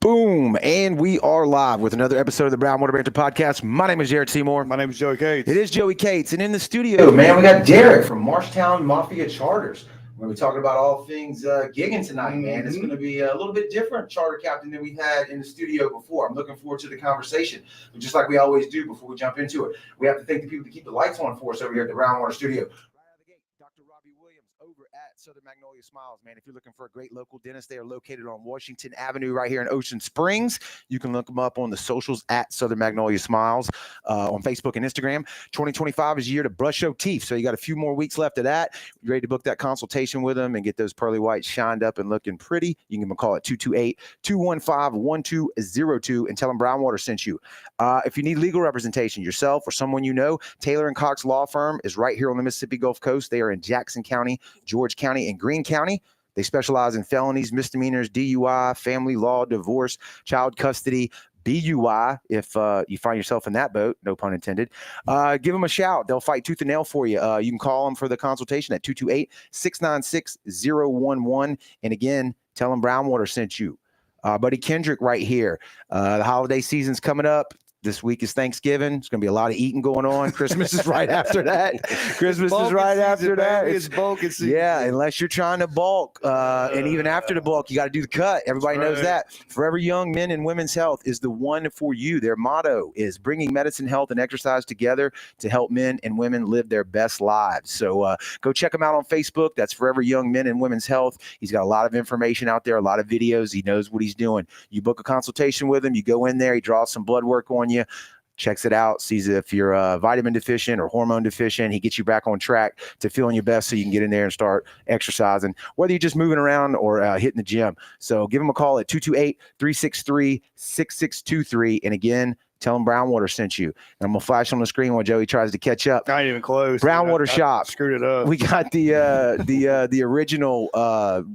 Boom. And we are live with another episode of the Brown Water Banter podcast. My name is Jared Seymour. My name is Joey Cates. It is Joey Cates. And in the studio, man, we got Derek from Marsh Town Mafia Charters. We're going to be talking about all things gigging tonight, man. It's going to be a little bit different charter captain than we've had in the studio before. I'm looking forward to the conversation. But just like we always do before we jump into it, we have to thank the people to keep the lights on for us over here at the Brown Water Studio. Southern Magnolia Smiles, man. If you're looking for a great local dentist, they are located on Washington Avenue right here in Ocean Springs. You can look them up on the socials at Southern Magnolia Smiles on Facebook and Instagram. 2025 is a year to brush your teeth, so you got a few more weeks left of that. You're ready to book that consultation with them and get those pearly whites shined up and looking pretty. You can give them a call at 228-215-1202 and tell them Brownwater sent you. If you need legal representation yourself or someone you know, Taylor & Cox Law Firm is right here on the Mississippi Gulf Coast. They are in Jackson County, George County, and Greene County. They specialize in felonies, misdemeanors, DUI, family law, divorce, child custody, BUI, if you find yourself in that boat, no pun intended. Give them a shout. They'll fight tooth and nail for you. You can call them for the consultation at 228-696-011. And again, tell them Brownwater sent you. Buddy Kendrick right here. The holiday season's coming up. This week is Thanksgiving. It's going to be a lot of eating going on. Christmas is right after that. Christmas is right after that. It's bulk. Yeah, unless you're trying to bulk. And even after the bulk, you got to do the cut. Everybody knows that. Forever Young Men and Women's Health is the one for you. Their motto is bringing medicine, health, and exercise together to help men and women live their best lives. So go check him out on Facebook. That's Forever Young Men and Women's Health. He's got a lot of information out there, a lot of videos. He knows what he's doing. You book a consultation with him. You go in there. He draws some blood work on you. Checks it out, sees if you're vitamin deficient or hormone deficient. He gets you back on track to feeling your best so you can get in there and start exercising, whether you're just moving around or hitting the gym. So give him a call at 228-363-6623. And again, tell him Brownwater sent you. And I'm going to flash on the screen while Joey tries to catch up. I ain't even close. Brownwater Shop. Screwed it up. We got the original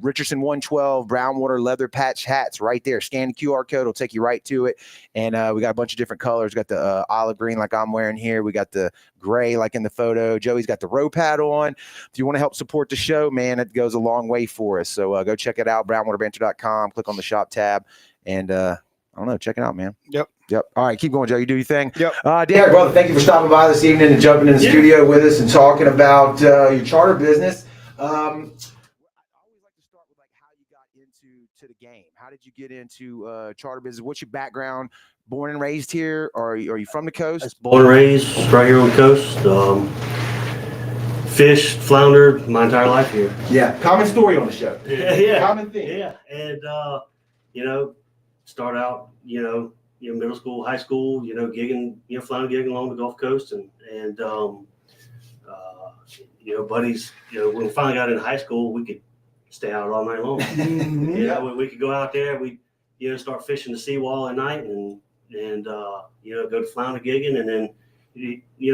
Richardson 112 Brownwater leather patch hats right there. Scan the QR code. It'll take you right to it. And we got a bunch of different colors. We got the olive green like I'm wearing here. We got the gray like in the photo. Joey's got the row pad on. If you want to help support the show, man, it goes a long way for us. So go check it out, brownwaterbanter.com. Click on the shop tab. And I don't know, check it out, man. Yep. All right, keep going, Joe. You do your thing. Yep. Derek, brother, thank you for stopping by this evening and jumping in the studio with us and talking about your charter business. I always like to start with how you got into the game. How did you get into charter business? What's your background? Born and raised here, or are you from the coast? Born and raised right here on the coast. Fished, floundered my entire life here. Yeah, common story on the show. Yeah. Common thing. Yeah, and start out, middle school, high school, gigging, flounder gigging along the Gulf Coast, and buddies, when we finally got into high school, we could stay out all night long. We could go out there, we start fishing the seawall at night, and go to flounder gigging, and then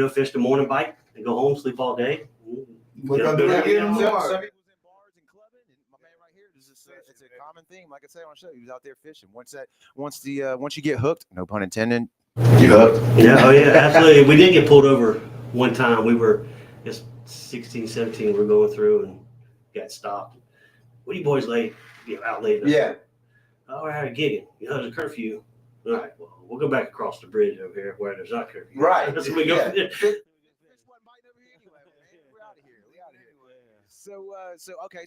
fish the morning bite and go home, sleep all day. It's a common theme. Like I say on the show, he was out there fishing. Once you get hooked, no pun intended, you hooked. Yeah, oh yeah, absolutely. We did get pulled over one time. We were just 16, 17. We were going through and got stopped. What are you boys late? Out late. Yeah. Oh, we're out gigging. There's a curfew. All right, well, we'll go back across the bridge over here where there's not curfew. Right. So we go.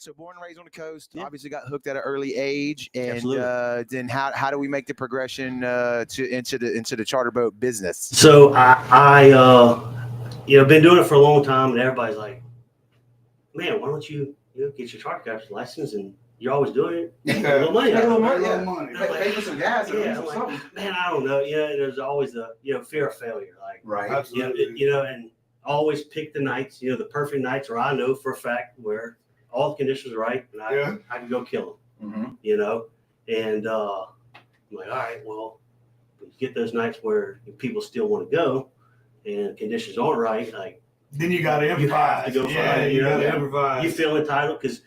So born and raised on the coast, obviously got hooked at an early age, and then how do we make the progression into the charter boat business? So I been doing it for a long time, and everybody's like, man, why don't you get your charter captain's license, and you're always doing it, make a little money. Pay for some gas. I'm like, man, I don't know. There's always the fear of failure, like right. And always pick the nights, the perfect nights where I know for a fact where all the conditions are right and I can go kill them, and I'm like, all right, well, we get those nights where people still want to go and conditions aren't right, like then you got to improvise. You got to improvise. You feel entitled because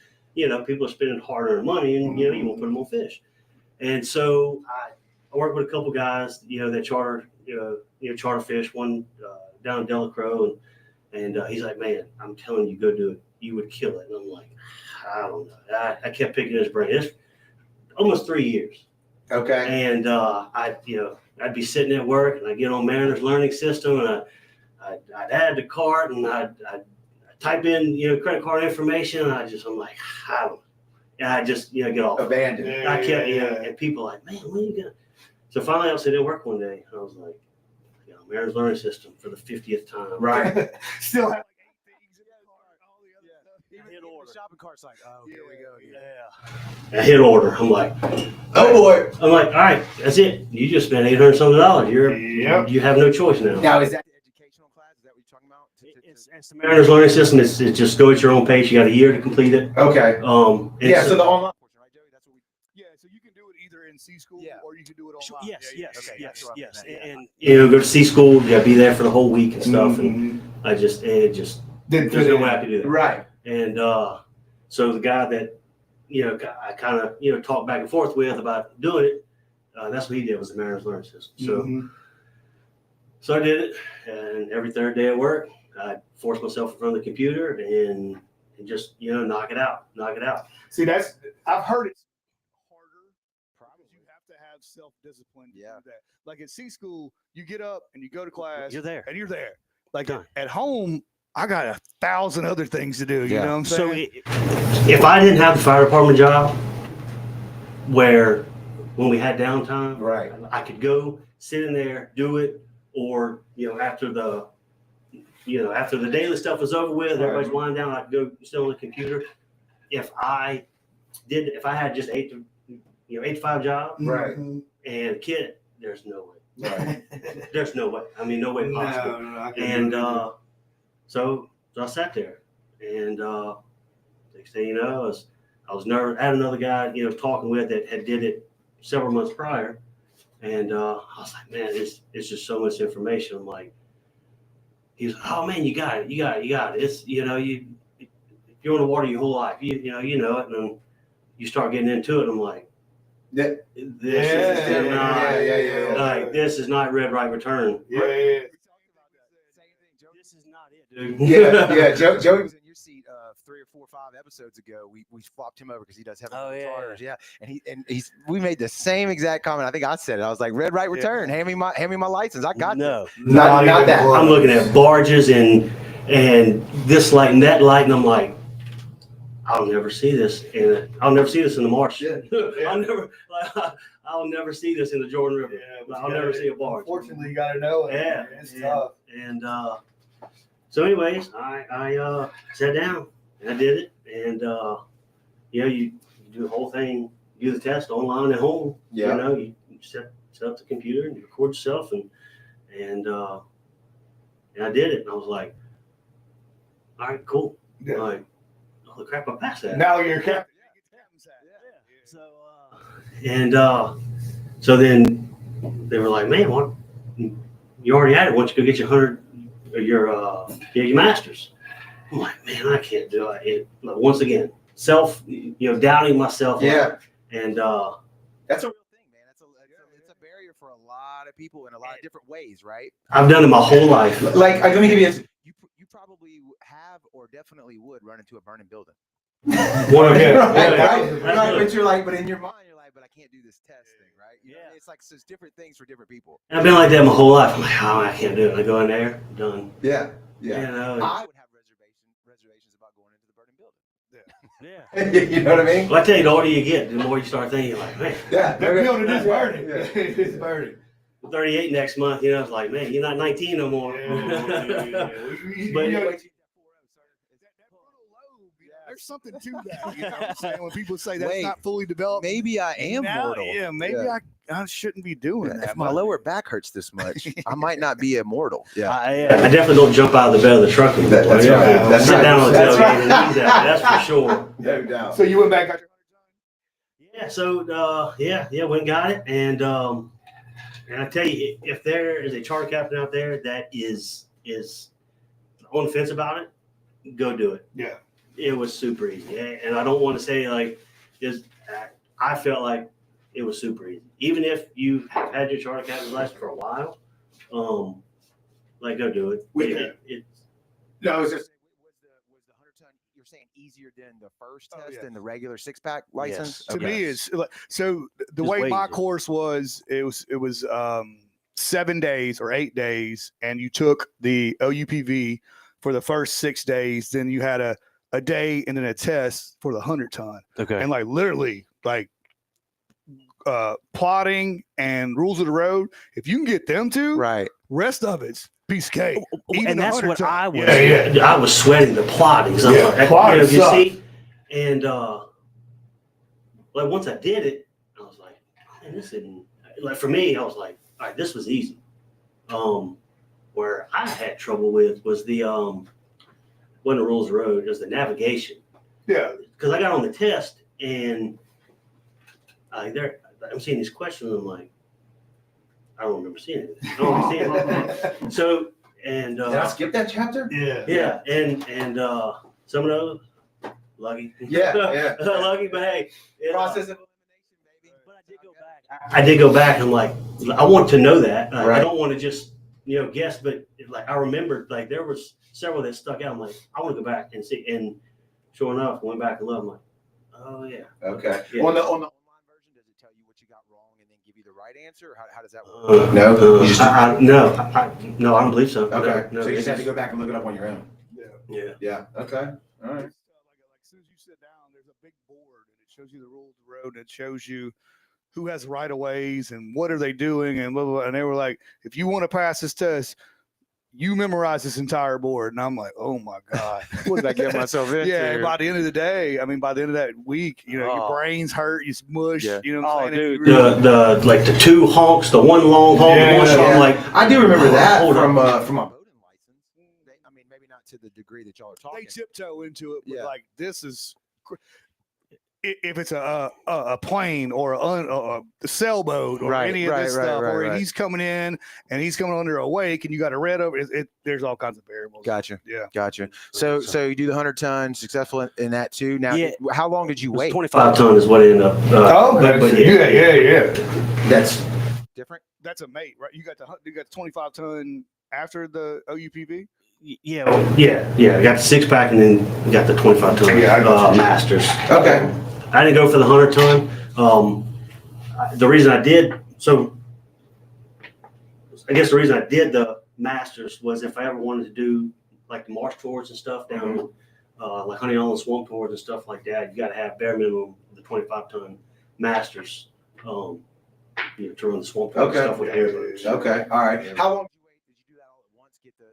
people are spending hard-earned money, and you want to put them on fish. And so I work with a couple guys, that charter, charter fish. One down in Delacroix, and he's like, man, I'm telling you, go do it. You would kill it. And I'm like, I don't know. I kept picking his brain. It's almost 3 years. Okay. And I'd be sitting at work and I'd get on Mariner's learning system and I'd add the cart and I'd type in, credit card information and I'm like, I don't, and I just, get off. Abandoned. I kept, and people like, man, when are you gonna? So finally I was at work one day and I was like, Mariner's learning system for the 50th time. Right. Still have like 8 things in the cart, all the other stuff. Even the shopping cart's like, oh, here we go. I hit order. I'm like, Oh boy. all right, that's it. You just spent $800 something. You have no choice now. Now is that the educational class? Is that what you're talking about? It's the Mariner's learning system. It's just go at your own pace. You got a year to complete it. Okay. Yeah. So the online portion, right, Joey? That's what we. Yeah, so you can do it either in C school Yeah. or you can do it Sure, online. yes. And go to C school. You got to be there for the whole week and stuff. And there's no way I could do that. Right. And so the guy that I kind of talked back and forth with about doing it, that's what he did, was the Mariner's learning system. So I did it, and every third day at work, I forced myself in front of the computer and just knock it out. See, I've heard it's harder. Probably you have to have self-discipline to do that. Like at C school, you get up and you go to class. You're there. And you're there. Like Done. at home, I got 1,000 other things to do. You know what I'm saying? So if I didn't have the fire department job, where when we had downtime, Right. I could go sit in there, do it, or after the daily stuff was over with, everybody's winding down, I'd go sit on the computer. If I had just 8 to 5 job, Right. Mm-hmm. and a kid, there's no way. Right. There's no way. I mean, no way possible. And so I sat there, and next thing you know, I was nervous. I had another guy, talking with that had did it several months prior, and I was like, man, it's just so much information. I'm like, he's like, oh man, you got it. It's if you're on the water your whole life, you know it, and then you start getting into it. And I'm like, this is not red right return. This is not it, dude. Joey was in your seat 3 or 4 or 5 episodes ago. We swapped him over because he does have charters. Yeah. And we made the same exact comment. I think I said it. I was like, red right return. Hand me my license. I got no, not that. I'm looking at barges and this light and that light, and I'm like, I'll never see this in the marsh. I'll never see this in the Jordan River. I'll never see a barge. Unfortunately, you got to know it. Yeah, It's tough. And so, anyways, I sat down and I did it, and you do the whole thing, do the test online at home. Yeah. You set up the computer and you record yourself, and I did it, and I was like, all right, cool. Yeah. Like, holy crap, I passed that. Now you're captain. So then they were like, man, what? You already had it. Why don't you go get your master's? I'm like, man, I can't do it. Once again, doubting myself. Yeah. And that's a real thing, man. It's a barrier for a lot of people in a lot of different ways, right? I've done it my whole life. Like, let me give you this. You probably have or definitely would run into a burning building. Right. But you're like, but in your mind, you're like, but I can't do this test thing, right? You know, it's like it's different things for different people. And I've been like that my whole life. I'm like, oh, I can't do it. I go in there, done. Yeah. I would have reservations about going into the burning building. Yeah. You know what I mean? Well, I tell you, the older you get, the more you start thinking, you're like, man. Yeah. The building is burning. Yeah. It's burning. 38 next month, it's like, man, you're not 19 no more. But there's something to that. You know what I'm saying? When people say that's not fully developed. Maybe I am mortal. Yeah, maybe I shouldn't be doing that. If my lower back hurts this much, I might not be immortal. Yeah. I definitely don't jump out of the bed of the truck anymore. That's right. That's Sit right. down on the That's tailgate right. and eat that. That's for sure. No doubt. So you went back. Yeah. So went and got it, and I tell you, if there is a charter captain out there that is on the fence about it, go do it. Yeah. It was super easy, and I don't want to say I felt like it was super easy. Even if you have had your charter captain's license for a while, go do it. No, it was just was the 100-ton. You're saying easy. easier than the first test than the regular 6-pack license? To me, it's so the It's way way my easier. course was, it was 7 days or 8 days, and you took the OUPV for the first 6 days. Then you had a day and then a test for the 100-ton. Okay. And like literally like plotting and rules of the road. If you can get them two, Right. rest of it's piece of cake. And that's what 100-ton. I was. Yeah. I was sweating the plotting. Plotting you sucks. see, and like once I did it, I was like, man, this isn't like for me. I was like, all right, this was easy. Where I had trouble with was the when the rules of the road, it was the navigation. Yeah. Because I got on the test and I'm seeing these questions. And I'm like, I don't remember seeing it. I don't understand it. So and Did I skip that chapter? yeah, and some of those lucky. Yeah. Lucky, but hey, Process of elimination, baby. But I did go back. I did go back and like I want to know that. I Right. don't want to just guess, but like I remembered like there was several that stuck out. I'm like, I want to go back and see. And sure enough, I went back and looked. I'm like, oh yeah. Okay. Yeah. On the online version, does it tell you what you got wrong and then give you the right answer? Or how does that work? No, You just- no, I don't believe so. Okay. No, So you it's just have to go back and look it up on your own. Yeah. Yeah. Okay. All right. Like as soon as you sit down, there's a big board and it shows you the rules of the road. And it shows you who has right of ways and what are they doing and blah, blah, blah. And they were like, if you want to pass this test, you memorize this entire board. And I'm like, oh my God. What did I get myself into? Yeah, and by the end of the day, by the end of that week, your brain's hurt, you smush, Yeah. you know what I'm saying? Dude, the like the two honks, the one long honk, the one short. Yeah. I'm like, I do remember that hold from on. my boating license. Maybe not to the degree that y'all are talking. They tiptoe into it, but Yeah. like this is, if it's a plane or a sailboat or Right, any of this right, stuff, right, or right. he's coming in and he's coming under a wake and you got a red over it, there's all kinds of variables. Gotcha. Yeah. Gotcha. So you do the 100-ton, successful in that too. Now, Yeah. how long did you wait? 25 ton is what it ended up. But yeah. That's different. That's a mate, right? You got the 25 ton after the OUPV. Yeah. I got the 6-pack and then got the 25 ton Masters. Okay. I didn't go for the 100 ton. The reason I did I guess the reason I did the Masters was if I ever wanted to do like the marsh tours and stuff down, like Honey Island Swamp tours and stuff like that, you got to have bare minimum the 25 ton Masters, to run the swamp tour and stuff with airboats. Okay. All right. Yeah. How long did you wait? Did you do that all at once? Get the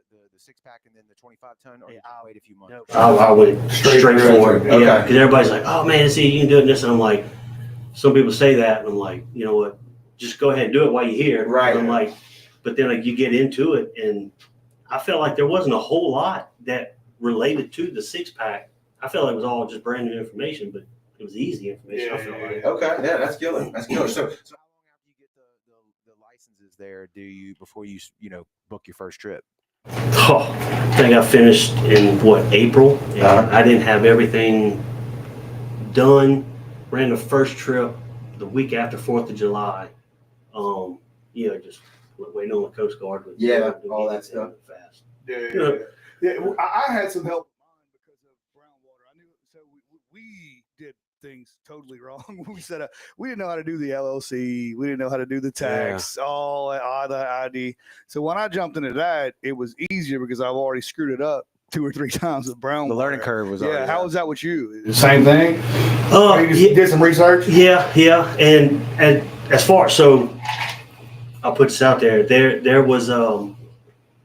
6-pack and then the 25-ton, or did you wait a few months? I went straight for it. Okay. Yeah, because everybody's like, "Oh man, see, you can do it." And this, and I'm like, some people say that, and I'm like, you know what? Just go ahead and do it while you're here. Right. And I'm like, but then like you get into it, and I felt like there wasn't a whole lot that related to the 6-pack. I felt like it was all just brand new information, but it was easy information. I felt like. Okay. Yeah, that's killer. That's killer. So how long after you get the licenses there do you before you book your first trip? Oh, I think I finished in April. And I didn't have everything done. Ran the first trip the week after 4th of July. Just waiting on the Coast Guard. All that stuff. Fast. Yeah. I had some help because of groundwater. I knew so we did things totally wrong. We didn't know how to do the LLC. We didn't know how to do the tax, all the ID. So when I jumped into that, it was easier because I've already screwed it up 2 or 3 times with brown. The learning curve was Yeah. How was that with you? The same thing. You did some research. Yeah, and as far I'll put this out there. There was like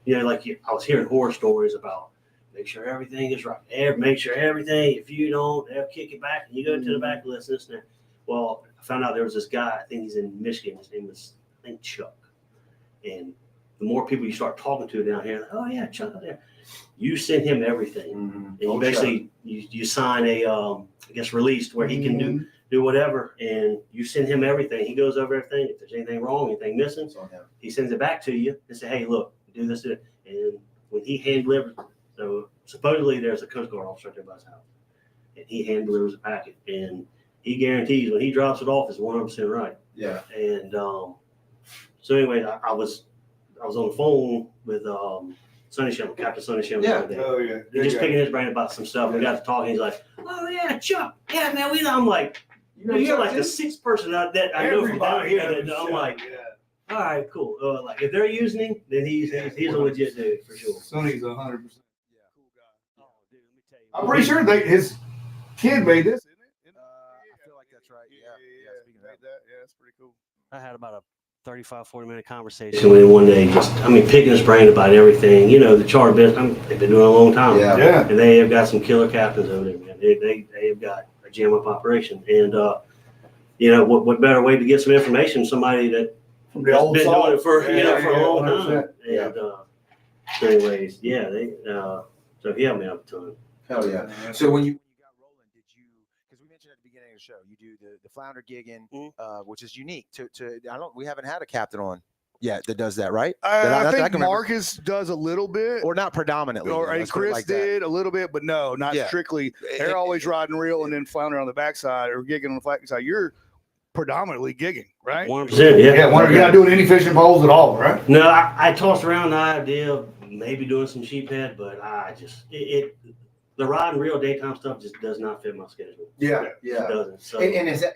I was hearing horror stories about make sure everything is right. Make sure everything. If you don't, they'll kick it back and you go to the back list. This and that. Well, I found out there was this guy. I think he's in Michigan. His name was Chuck. And the more people you start talking to down here, like, oh yeah, Chuck up there. You send him everything, and you basically you sign a release where he can do whatever, and you send him everything. He goes over everything. If there's anything wrong, anything missing, he sends it back to you and say, hey, look, do this, do it. And when he hand delivers, so supposedly there's a Coast Guard officer right there by his house, and he hand delivers a packet, and he guarantees when he drops it off, it's 100% right. Yeah. And so anyway, I was on the phone with Sonny Schimmel, Captain Sonny Schimmel. Yeah. The other day. Oh yeah. And just picking his brain about some stuff. We got to talking. He's like, "Oh yeah, Chuck. Yeah, man. I'm like, you're like the sixth person that I know from down here. That I'm like, all right, cool. Like if they're using him, then he's a legit dude for sure. Sonny's 100%. Cool guy. Oh, dude, let me tell you. I'm pretty sure his kid made this, isn't it? I feel like that's right. Yeah. Speaking of that. Yeah, that's pretty cool. I had about a 35-40-minute conversation with him one day, just picking his brain about everything. You know, the charter business. They've been doing it a long time. Yeah. And they have got some killer captains over there, man. They have got a jam up operation. And you know, what better way to get some information? Somebody that From the has old been salt. doing it for for a long 100%. time. And so anyways, yeah, they so he helped me out a ton. Hell yeah. So when you got rolling, did you? Because we mentioned at the beginning of the show, you do the Flounder gigging, which is unique to. We haven't had a captain on yet that does that, right? I think can remember. Marcus does a little bit, Or not predominantly. or let's put it Chris like that. did a little bit, but no, not Yeah. strictly. They're always riding reel and then Flounder on the backside or gigging on the flat side. You're predominantly gigging, right? 100%, yeah. Yeah, you're not doing any fishing poles at all, right? No, I tossed around the idea of maybe doing some sheephead, but I just the rod and reel daytime stuff just does not fit my schedule. Yeah. It doesn't. So And was that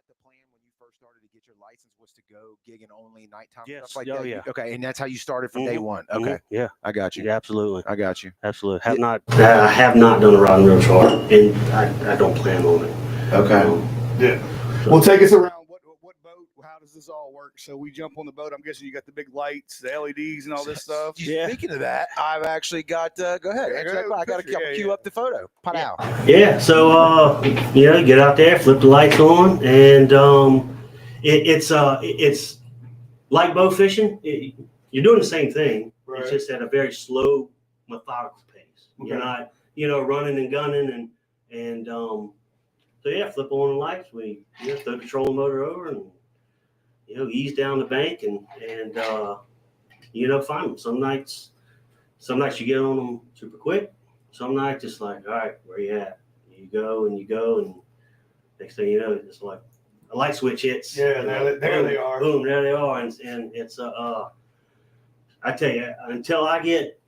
the plan when you first started to get your license, was to go gigging only nighttime Yes. stuff like Oh, that? yeah. Okay, and that's how you started from day one. Mhm. Okay, Yeah. I got you. Yeah, absolutely. I got you. Absolutely. I have not done a rod and reel charter, and I don't plan on it. Okay. Yeah. Well, take us around. What boat? How does this all work? So we jump on the boat. I'm guessing you got the big lights, the LEDs, and all this stuff. Yeah. Speaking of that, I've actually got. Go ahead. Yeah, Answer go that question. I got to ahead. cue up the photo. Pot out. Yeah. So you know, get out there, flip the lights on, and it's like bow fishing. You're doing the same thing. Right. It's just at a very slow, methodical pace. Okay. You're not, running and gunning and so yeah, flip on the lights. We throw the trolling motor over and ease down the bank and find them. Some nights you get on them super quick. Some nights it's like, all right, where you at? You go and next thing you know, it's like a light switch hits. Yeah, there they are. Boom, there they are, and it's I tell you, until I get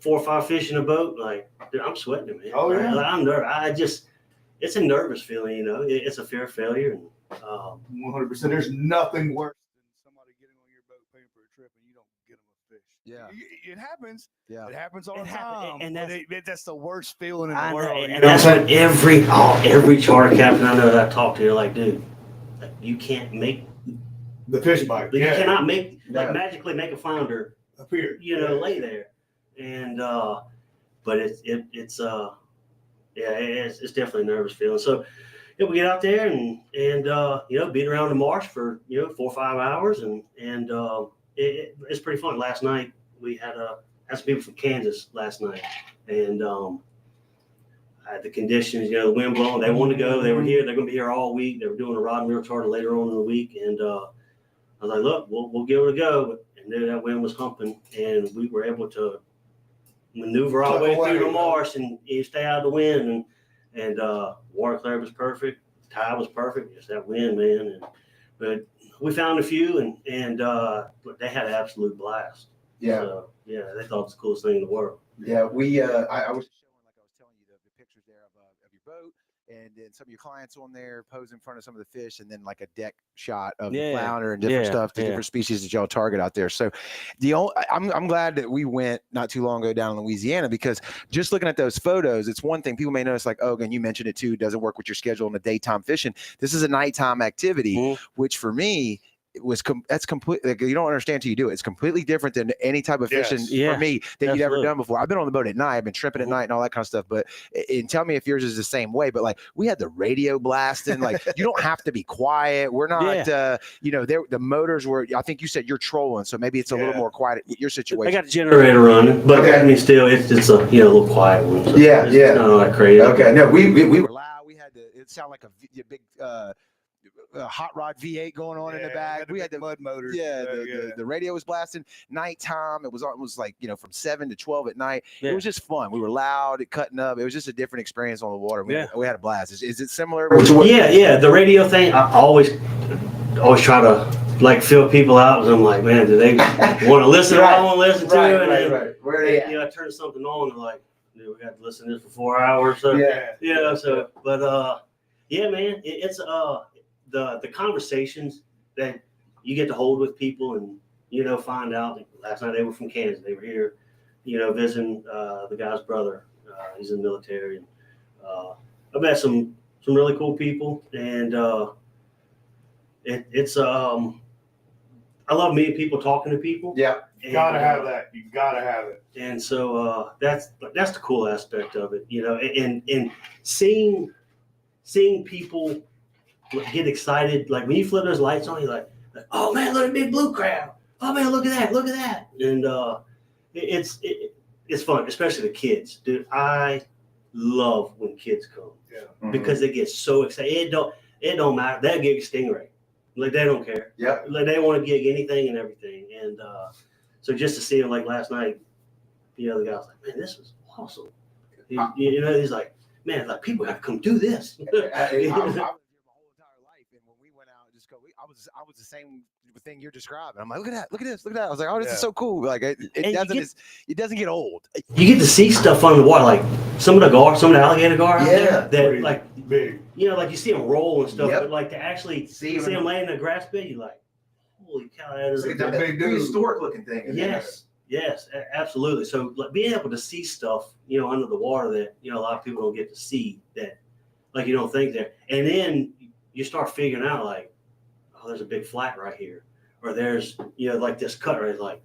4 or 5 fish in a boat, like dude, I'm sweating it, man. Oh, yeah. I'm nervous. It's a nervous feeling, It's a fear of failure, and 100%. There's nothing worse Than somebody getting on your boat paying for a trip and you don't get them a fish. Yeah. It happens. Yeah. It happens all It the happens, time. and that's the worst feeling in I the know, world. and that's what every charter captain I know that I talk to, they're like, dude, you can't make the fish bite. you Yeah. cannot make Yeah. magically make a flounder, Appear. lay there, and but it's definitely a nervous feeling. So we get out there and beat around the marsh for 4 or 5 hours, and it's pretty fun. Last night we had some people from Kansas last night, and I had the conditions, the wind blowing. They wanted to go. They were here. They're going to be here all week. They were doing a rod and reel charter later on in the week, and I was like, look, we'll give it a go. And then that wind was humping, and we were able to maneuver our way through the marsh and stay out of the wind, and water clarity was perfect, tide was perfect, just that wind, man. But we found a few, and but they had an absolute blast. Yeah. So, they thought it was the coolest thing in the world. Yeah, we. I was showing, like I was telling you, the pictures there of your boat, and then some of your clients on there pose in front of some of the fish, and then like a deck shot of the flounder and different stuff, the different species that y'all target out there. So I'm glad that we went not too long ago down in Louisiana, because just looking at those photos, it's one thing people may notice, like, oh, and you mentioned it too, it doesn't work with your schedule in the daytime fishing. This is a nighttime activity, which for me, that's complete. Like, you don't understand till you do it. It's completely different than any type of fishing for me that you'd ever done before. I've been on the boat at night. I've been tripping at night and all that kind of stuff. But and tell me if yours is the same way. But like, we had the radio blasting. Like, you don't have to be quiet. We're not. The motors were. I think you said you're trolling, so maybe it's a little more quiet. Your situation. I got the generator running, but I mean, still, it's a little quiet one. So it's not all that crazy. Okay, no, we were loud. We had it sounded like a big. Hot rod V8 going on in the back. We had the mud motors. The radio was blasting. Nighttime, it was like from 7 to 12 at night. It was just fun. We were loud, cutting up. It was just a different experience on the water. We had a blast. Is it similar? Yeah. The radio thing, I always try to like fill people out, and I'm like, man, do they want to listen to what I want to listen to? And then, Where are they at? you know, I turn something on and like, dude, we got to listen to this for 4 hours. So Yeah. you know, so but yeah, man, it's the conversations that you get to hold with people, and you know, find out that last night they were from Kansas, they were here, you know, visiting the guy's brother. He's in the military, and I met some really cool people, and it's I love meeting people, talking to people. Yeah. You gotta have that. You gotta have it. And so that's the cool aspect of it, you know, and seeing people get excited, like when you flip those lights on, you're like, oh man, look at the big blue crowd. Oh man, look at that. And it's fun, especially the kids, dude. I love when kids come because they get so excited. It don't matter. They'll gig a stingray, like they don't care. Yep. Like they want to gig anything and everything. And so just to see them like last night, you know, the guy was like, man, this was awesome. You know, he's like, man, like people have to come do this. I was here my whole entire life, and when we went out, I was the same thing you're describing. I'm like, look at this. I was like, oh, this is so cool. Like it doesn't get old. You get to see stuff on the water, like some of the alligator gar out there that like Big. you know, like you see them roll and stuff, Yep. but like to actually see them them laying in the grass bed, you're like, holy cow, that is It's a like big dude. historic looking thing. Yes, absolutely. So like being able to see stuff, you know, under the water that, you know, a lot of people don't get to see, that like you don't think there. And then you start figuring out like, oh, there's a big flat right here. Or there's, you know, like this cut right, like,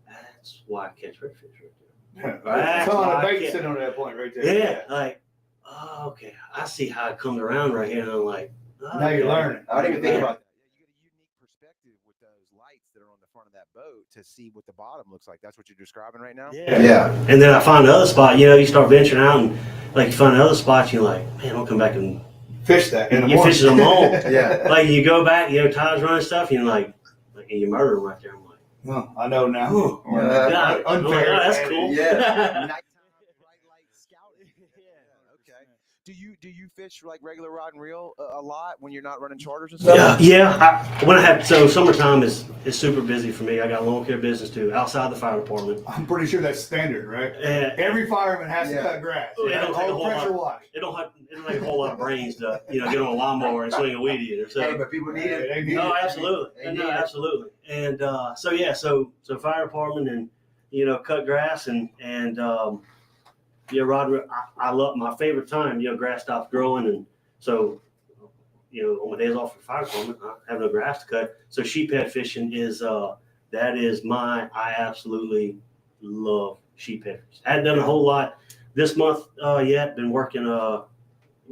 that's why I catch redfish right there. That's on a bait sitting on that point right there. Yeah, like, oh, okay, I see how it comes around right here. And I'm like, oh, Now you're learning. I didn't even think about that. You get a unique perspective with those lights that are on the front of that boat to see what the bottom looks like. That's what you're describing right now? Yeah. And then I find another spot, you know, you start venturing out and like you find another spot, you're like, man, I'll come back and Fish that in the you morning. fish them all. Yeah. Like you go back, you know, tide's running stuff, and you're like and you murder them right there. I'm like, Well, I know now. oh, God. I'm like, Unfair. oh, that's cool. Yeah. Nighttime bright light scouting. Yeah. Okay. Do you fish like regular rod and reel a lot when you're not running charters and stuff? Yeah. So summertime is super busy for me. I got a lawn care business too, outside the fire department. I'm pretty sure that's standard, right? Every fireman has to cut grass. It don't take a whole pressure lot. wash. It don't take a whole lot of brains to, you know, get on a lawnmower and swing a weed eater. So, Hey, but people need it. They need no, it. absolutely. They need No, it. absolutely. And so fire department and, you know, cut grass and yeah, rod. I love my favorite time. You know, grass stops growing, and so you know, on my days off for fire department, I have no grass to cut. So sheephead fishing is I absolutely love sheephead. I hadn't done a whole lot this month yet. Been working a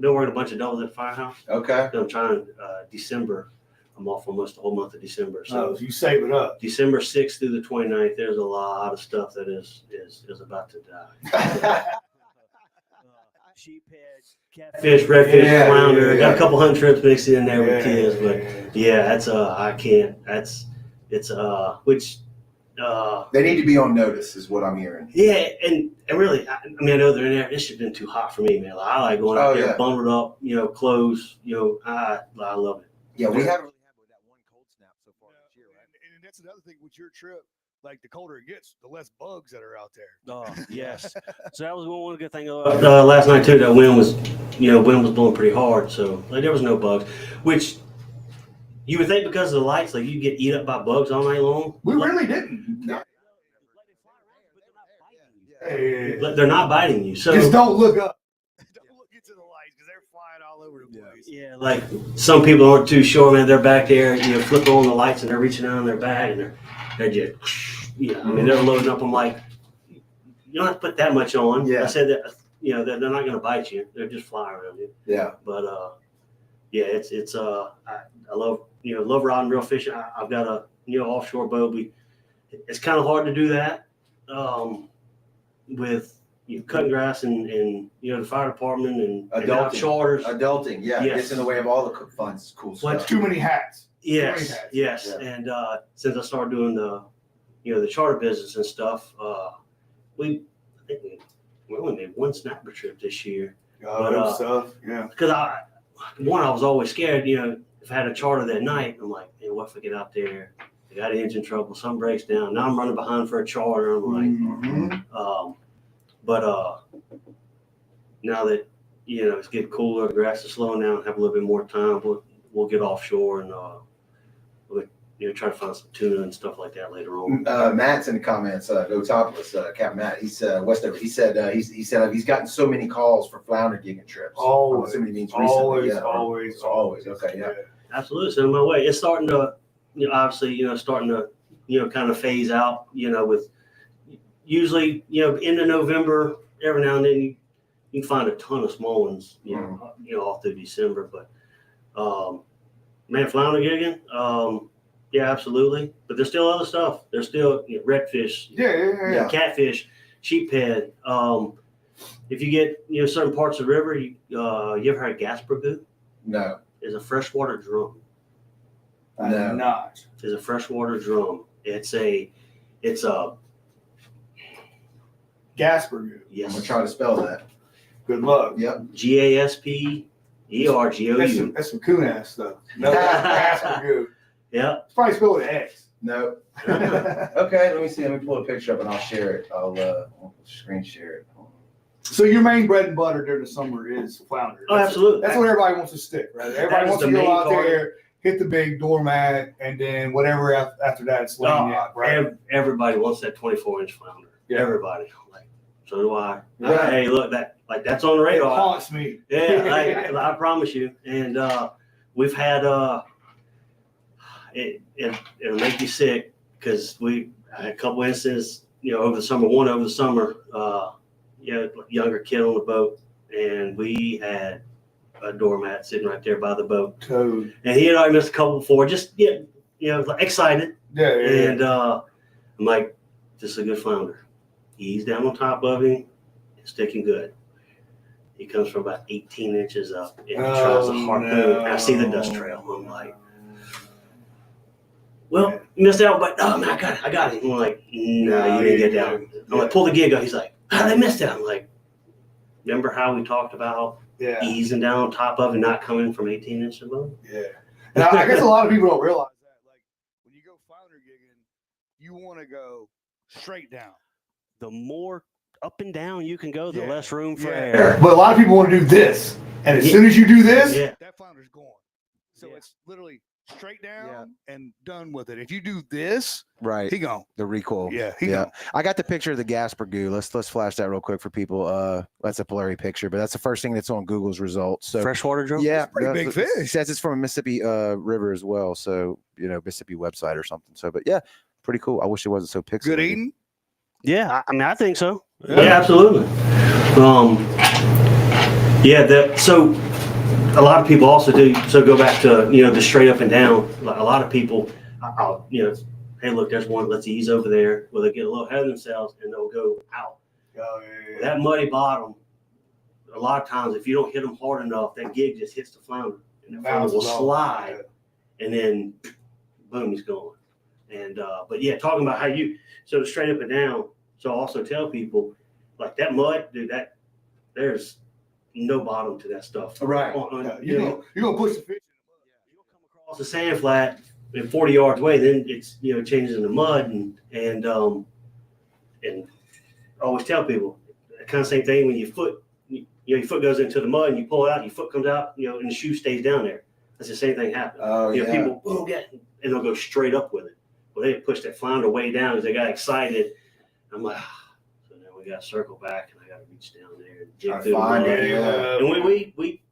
bunch of doubles at the firehouse. Okay. I'm trying December. I'm off almost the whole month of December. So So you save it up. December 6th through the 29th, there's a lot of stuff that is about to die. Sheephead, catfish, redfish, flounder. Yeah. Got a couple hunting trips mixed in there with kids, but yeah. that's I can't. It's which They need to be on notice, is what I'm hearing. yeah, and really, I mean, I know they're in there. This has been too hot for me, man. Like, I like going out there, bundled up, you know, clothes. You know, I love it. Yeah, we haven't really had that one cold snap so far this year, right? And that's another thing with your trip. Like the colder it gets, the less bugs that are out there. Oh yes. So that was one good thing last night too. That wind was blowing pretty hard, so like there was no bugs. Which you would think because of the lights, like you get eat up by bugs all night long. We really didn't. But they're not biting you. So Just don't look up. Don't look into the lights because they're flying all over the place. yeah, like some people aren't too sure, man. They're back there, you know, flipping on the lights and they're reaching down in their bag and they're just, I mean, they're loading up. I'm like, you don't have to put that much on. Yeah. I said that, you know, they're not going to bite you. They're just fly around you. Yeah. But yeah, it's I love rod and reel fishing. I've got a offshore boat. It's kind of hard to do that with cutting grass and the fire department and out charters. Adulting, yeah, Yes. gets in the way of all the fun, cool stuff. Too many hats. Yes. Yeah. And since I started doing the charter business and stuff, I think we only made one snapper trip this year. Stuff. Yeah. Because I was always scared, if I had a charter that night, I'm like, man, what if I get out there? I got engine trouble, some breaks down. Now I'm running behind for a charter. I'm like, but now that it's getting cooler, the grass is slowing down, have a little bit more time, we'll get offshore and we'll try to find some tuna and stuff like that later on. Matt's in the comments. Go topless, Captain Matt. He said Westover. He said he's gotten so many calls for flounder gigging trips. Always, I'm assuming he means recently. always. Okay, yeah. Absolutely, send them my way. It's starting to, obviously, starting to, kind of phase out. With usually, end of November, every now and then you can find a ton of small ones, all through December. But man, flounder gigging, yeah, absolutely. But there's still other stuff. There's still redfish, catfish, sheephead. If you get certain parts of the river, you ever heard of gaspergoo? No. It's a freshwater drum. I'm not. It's a freshwater drum. It's a Gaspergoo. yes. I'm gonna try to spell that. Good luck. Yep. GASPERGOU. That's some coon ass stuff. No, Gaspergoo. Yeah. It's probably spelled with an X. No. Okay, let me see. Let me pull a picture up and I'll share it. I'll screen share it. So your main bread and butter during the summer is flounder. Oh, absolutely. That's what everybody wants to stick, right? Everybody wants to go out there, hit the big doormat, and then whatever after that, it's laying out, right? Everybody wants that 24-inch flounder. Yeah. Everybody. So do I. Yeah. Hey, look, that's on the It radar. haunts me. Yeah, I promise you. And we've had it'll make you sick because we had a couple instances, over the summer. One over the summer, younger kid on the boat, and we had a doormat sitting right there by the boat. Toad. And he had already missed a couple before, just excited. Yeah. And I'm like, this is a good flounder. He's down on top of him, sticking good. He comes from about 18 inches up, and he tries to harpoon. No. I see the dust trail. I'm like, well, you missed out, but oh man, I got it. I'm like, no, you didn't get down. I'm like, pull the gig up. He's like, how did I miss that? I'm like, remember how we talked about easing down on top of and not coming from 18 inches above? Yeah. Now, I guess a lot of people don't realize that. Like, when you go flounder gigging, you want to go straight down. The more up and down you can go, the less room for air. But a lot of people want to do this. And as soon as you do this, that flounder's gone. So it's literally straight down and done with it. If you do this, right, he gone. The recoil. Yeah, he gone. I got the picture of the gaspergoo. Let's flash that real quick for people. That's a blurry picture, but that's the first thing that's on Google's results. So freshwater drum. Yeah, pretty big fish. It says it's from a Mississippi river as well. So Mississippi website or something. So, but yeah, pretty cool. I wish it wasn't so pixelated. Good eating. Yeah, I mean, I think so. Yeah, absolutely. So a lot of people also do. So go back to the straight up and down. A lot of people, hey, look, there's one. Let's ease over there. Well, they get a little ahead of themselves and they'll go out. Oh, yeah. That muddy bottom. A lot of times, if you don't hit them hard enough, that gig just hits the flounder, and the flounder will slide, and then boom, he's gone. And but yeah, talking about how so the straight up and down. So I also tell people, like that mud, dude, there's no bottom to that stuff. Right. You're gonna push the fish in the mud. You'll come across the sand flat and 40 yards away, then it's changes into mud and I always tell people kind of same thing when your foot goes into the mud and you pull it out, your foot comes out, and the shoe stays down there. That's the same thing happens. Oh, People and they'll go straight up with it. Well, they push that flounder way down because they got excited. I'm like, so now we got to circle back and I got to reach down there and dig through the mud. And we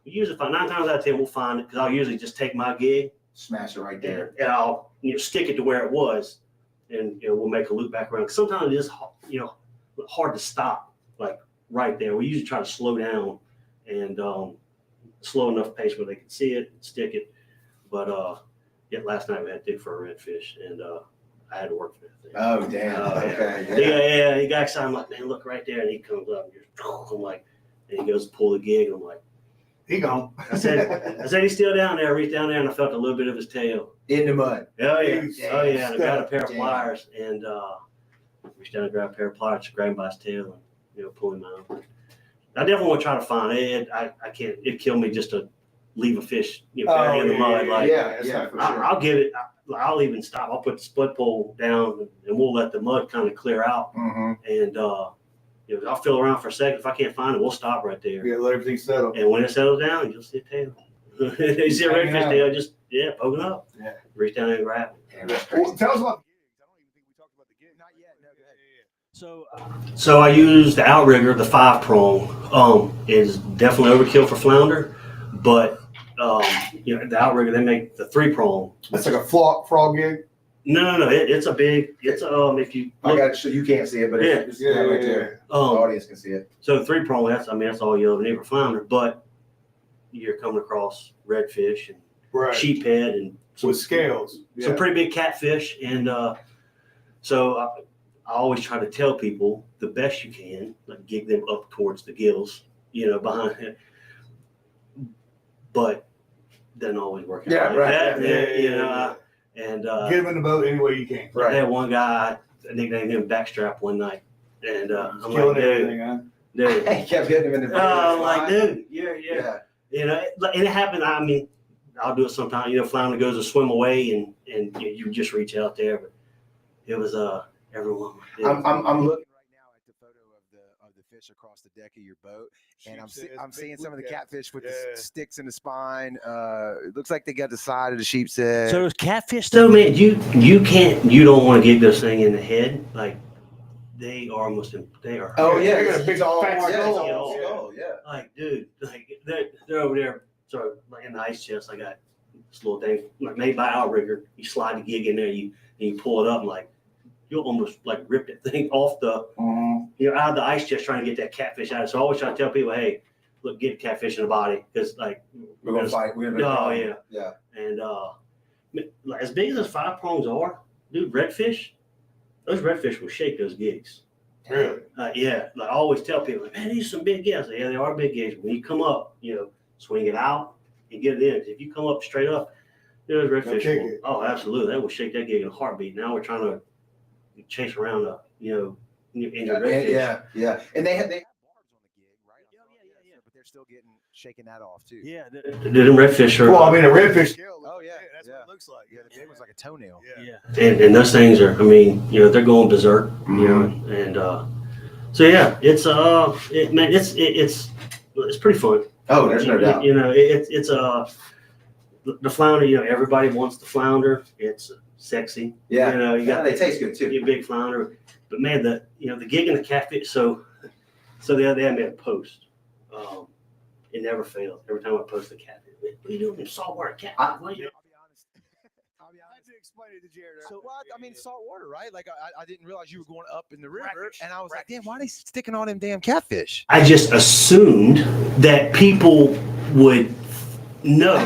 usually find 9 times out of 10 we'll find it because I'll usually just take my gig, smash it right there, and I'll stick it to where it was, and we'll make a loop back around. Sometimes it is hard to stop like right there. We usually try to slow down and slow enough pace where they can see it and stick it. But last night we had to dig for a redfish and I had to work for that thing. Oh damn! Okay. Yeah. He got excited. I'm like, man, look right there, and he comes up. And I'm like, and he goes to pull the gig, and I'm like, he gone. I said he's still down there. I reached down there, and I felt a little bit of his tail in the mud. Oh yeah. And I got a pair of pliers and reached down and grabbed a pair of pliers, grabbed him by his tail, and pull him out. I definitely want to try to find it. I can't. It killed me just to leave a fish buried in the mud. I'll give it. I'll even stop. I'll put the split pole down, and we'll let the mud kind of clear out. And I'll fill around for a second. If I can't find it, we'll stop right there. Yeah, let everything settle. And when it settles down, you'll see a tail. You see a redfish tail, just poking up. Yeah. Reach down and grab it. Well, tell us about. I don't even think we talked about the gig. Not yet. No, go ahead. So I use the outrigger, the 5-prong. Is definitely overkill for flounder, but the outrigger they make the 3-prong. That's like a frog gig. No. It's a big. It's if you. I got it. So you can't see it, but it's right there. The audience can see it. So the 3-prong. That's all you'll ever need for flounder, but you're coming across redfish and sheephead and with scales, some pretty big catfish, and so I always try to tell people the best you can, like gig them up towards the gills, behind it, but doesn't always work out. And get them in the boat any way you can. I had one guy, I nicknamed him Backstrap one night, and I'm killing like, everything, huh? dude, He kept hitting him in the boat. I'm like, dude, yeah. And it happened. I mean, I'll do it sometimes. Flounder goes to swim away, and you just reach out there. But it was everyone. I'm looking right now at the photo of the fish across the deck of your boat, and I'm seeing some of the catfish with the sticks in the spine. It looks like they got the side of the sheep's head. So there's catfish. So man, you don't want to get this thing in the head. Like they are they are. Oh yeah, they got a big fat skull. Yeah. Like dude, like they're over there. So like in the ice chest, I got this little thing made by outrigger. You slide the gig in there, you pull it up, and like you'll almost like rip that thing off the out of the ice chest trying to get that catfish out. So I always try to tell people, hey, look, get catfish in the body because like we're gonna fight. Yeah. And like, as big as those 5 prongs are, dude, redfish. Those redfish will shake those gigs. Really? Like I always tell people, like, man, these are some big gigs. Yeah, they are big gigs. When you come up, swing it out and get it in. If you come up straight up, there's redfish. Oh, absolutely. That will shake that gig in a heartbeat. Now we're trying to chase around injured redfish. Yeah. And they have barbs on the gig, right? Yeah. But they're still shaking that off too. Yeah. Them redfish are. Well, I mean, a redfish. Oh yeah. That's what it looks like. Yeah, the big one's like a toenail. Yeah. And those things are. I mean, they're going berserk. And so yeah, it's it's pretty fun. Oh, there's no doubt. It's the flounder. Everybody wants the flounder. It's sexy. Yeah. You got they taste good too. Your big flounder, but man, the gig and the catfish. So the other day I made a post. It never fails. Every time I post a catfish, what are you doing? Saltwater catfish. I'll be honest. I had to explain it to Jared. So what? I mean, salt water, right? Like I didn't realize you were going up in the river, and I was like, damn, why are they sticking all them damn catfish? I just assumed that people would know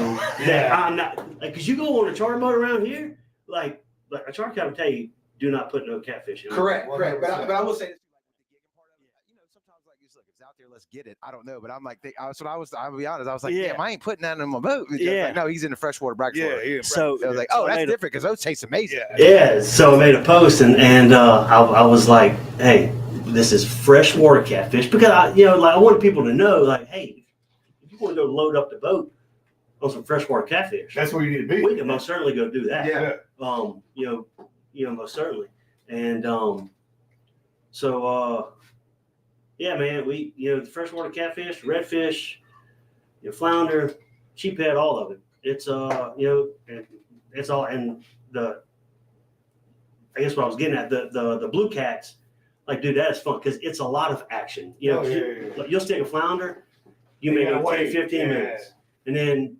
that I'm not like because you go on a charter boat around here, like a charter captain will tell you, do not put no catfish in. Correct. But I will say this. Sometimes like look, it's out there, let's get it. I don't know, but I'm like, I'll be honest. I was like, damn, I ain't putting that in my boat. Like, no, he's in the freshwater brackish water. Yeah. So I was like, oh, that's different because those taste amazing. Yeah. So I made a post and I was like, hey, this is freshwater catfish because I wanted people to know, like, hey, if you want to go load up the boat on some freshwater catfish, that's where you need to be. We can most certainly go do that. Yeah. Most certainly. And yeah, man, we the freshwater catfish, redfish, flounder, sheephead, all of it. It's it's all and I guess what I was getting at the blue cats, like dude, that is fun because it's a lot of action. You'll stick a flounder, you may go 10, 15 minutes, and then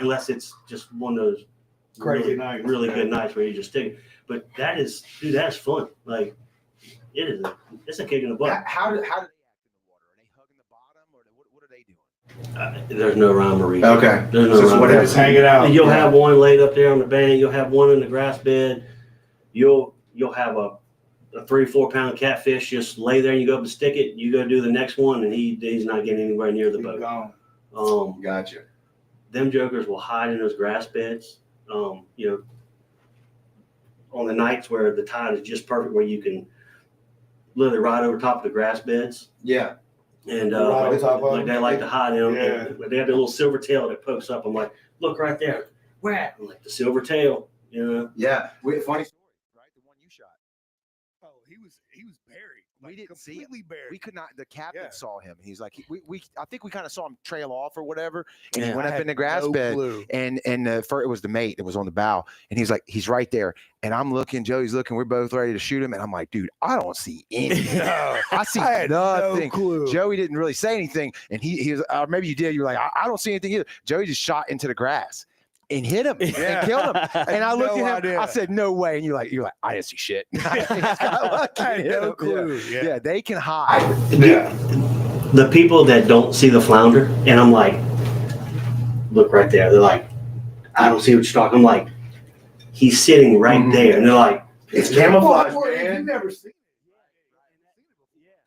unless it's just one of those crazy nights, really good nights where you just stick it. But that's fun. Like it's a kick in the butt. How do they act in the water? Are they hugging the bottom, or what are they doing? There's no rhyme or reason. Okay. There's no rhyme or reason. Just hanging out. And you'll have one laid up there on the bank. You'll have one in the grass bed. You'll have a 3-4 pound catfish just lay there and you go up and stick it. You go do the next one and he's not getting anywhere near the boat. Gotcha. Them jokers will hide in those grass beds. On the nights where the tide is just perfect, where you can literally ride over top of the grass beds. Yeah. And Right, like they like to hide in them. Yeah. And they have the little silver tail that pokes up. I'm like, look right there. Where at? I'm like, the silver tail. You know? Yeah. Funny story, right? The one you shot. Oh, he was buried. We didn't see him. completely buried. We could not. The captain Yeah. saw him. He's like, I think we kind of saw him trail off or whatever, and he Yeah. went I up had in the grass no bed, clue. and it was the mate that was on the bow, and he's like, he's right there, and I'm looking, Joey's looking, we're both ready to shoot him, and I'm like, dude, I don't see anything. No, I see I had nothing. no clue. Joey didn't really say anything, and he was, or maybe you did. You were like, I don't see anything either. Joey just shot into the grass and hit him and killed him. And I looked No at him. idea. I said, no way. And you're like, I didn't see shit. I had no clue. Yeah, they can hide. Yeah. The people that don't see the flounder, and I'm like, look right there. They're like, I don't see what you're talking. I'm like, he's sitting right there. And they're like, It's camouflage, You man. never see it.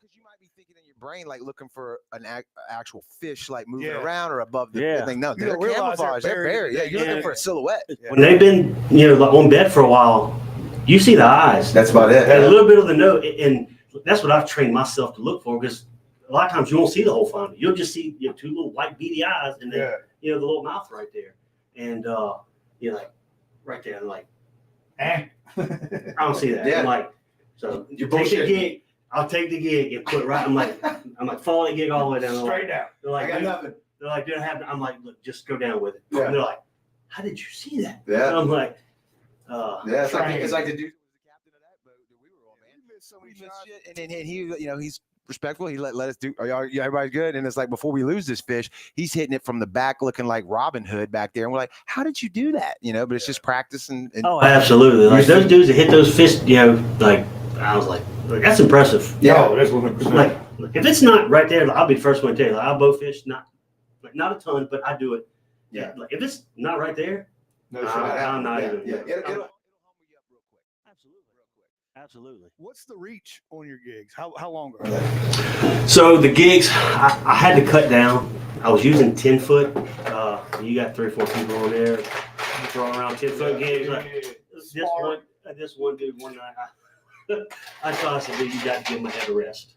Because you might be thinking in your brain, like looking for an actual fish, like moving Yeah. around or above the Yeah. thing. No, You they're don't realize they're camouflage. They're buried. buried. Yeah, you're Yeah. looking for a silhouette. when they've been, like on bed for a while, you see the eyes. That's about it. And a little bit of the nose. And that's what I've trained myself to look for, because a lot of times you won't see the whole flounder. You'll just see two little white beady eyes, and then the little mouth right there. And you're like, right there, I'm like, I don't see that. Yeah. I'm like, so You're take the bullshitting. gig. I'll take the gig and put it right. I'm like, follow the gig all the way down. Straight down. They're like, dude, nothing. they're like, dude, I'm like, look, just go down with it. Yeah. And they're like, how did you see that? Yeah. And I'm like, Yeah, it's like the dude who was the captain of that boat that we were on, man. You missed so We many missed shots. shit, and then he, he's respectful. He let us do. Are y'all, everybody good? And it's like, before we lose this fish, he's hitting it from the back, looking like Robin Hood back there. And we're like, how did you do that? But it's just practice and oh, absolutely. Like those dudes that hit those fish, like I was like, that's impressive. Yeah, that's 100%. Like, if it's not right there, I'll be the first one to tell you. Like, I'll bow fish, not a ton, but I do it. Yeah. Like, if it's not right there, No I'm not even. Yeah, it'll humble you up real quick. Absolutely. What's the reach on your gigs? How long are they? So the gigs, I had to cut down. I was using 10 foot. You got 3 or 4 people on there throwing around 10 foot gigs. Like, this one dude one night, I constantly, you got to give my head a rest.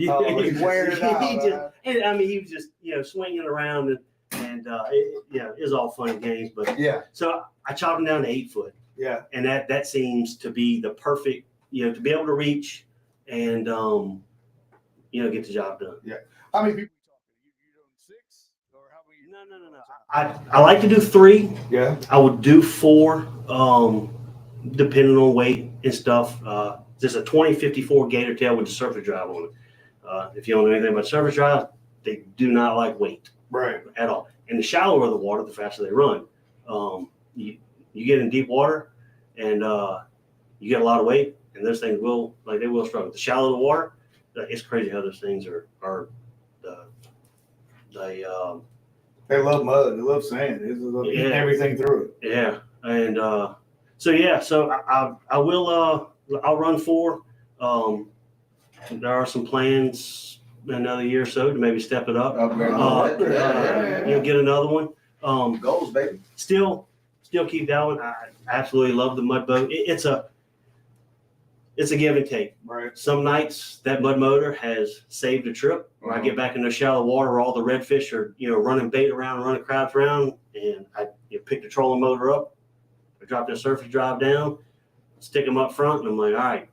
Oh, he's wearing it out, He just, huh? and, I mean, he was just swinging around and it was all fun and games. But Yeah. so I chopped him down to 8 foot, Yeah. and that seems to be the perfect, to be able to reach and get the job done. How many people? You doing 6 or how many? No. I like to do 3. Yeah. I would do 4, depending on weight and stuff. There's a 2054 gator tail with the surface drive on it. If you don't know anything about surface drive, they do not like weight Right. at all. And the shallower the water, the faster they run. You get in deep water and you get a lot of weight, and those things will struggle. The shallower the water, it's crazy how those things are They love mud. They love sand. They love eating everything through it. Yeah, and so I will I'll run 4. There are some plans in another year or so to maybe step it up. Get another one. Goals, baby. Still keep that one. I absolutely love the mud boat. It's a give and take. Right. Some nights that mud motor has saved a trip where I get back in the shallow water where all the redfish are, running bait around, running crabs around, and I pick the trolling motor up, I drop that surface drive down, stick them up front, and I'm like, all right,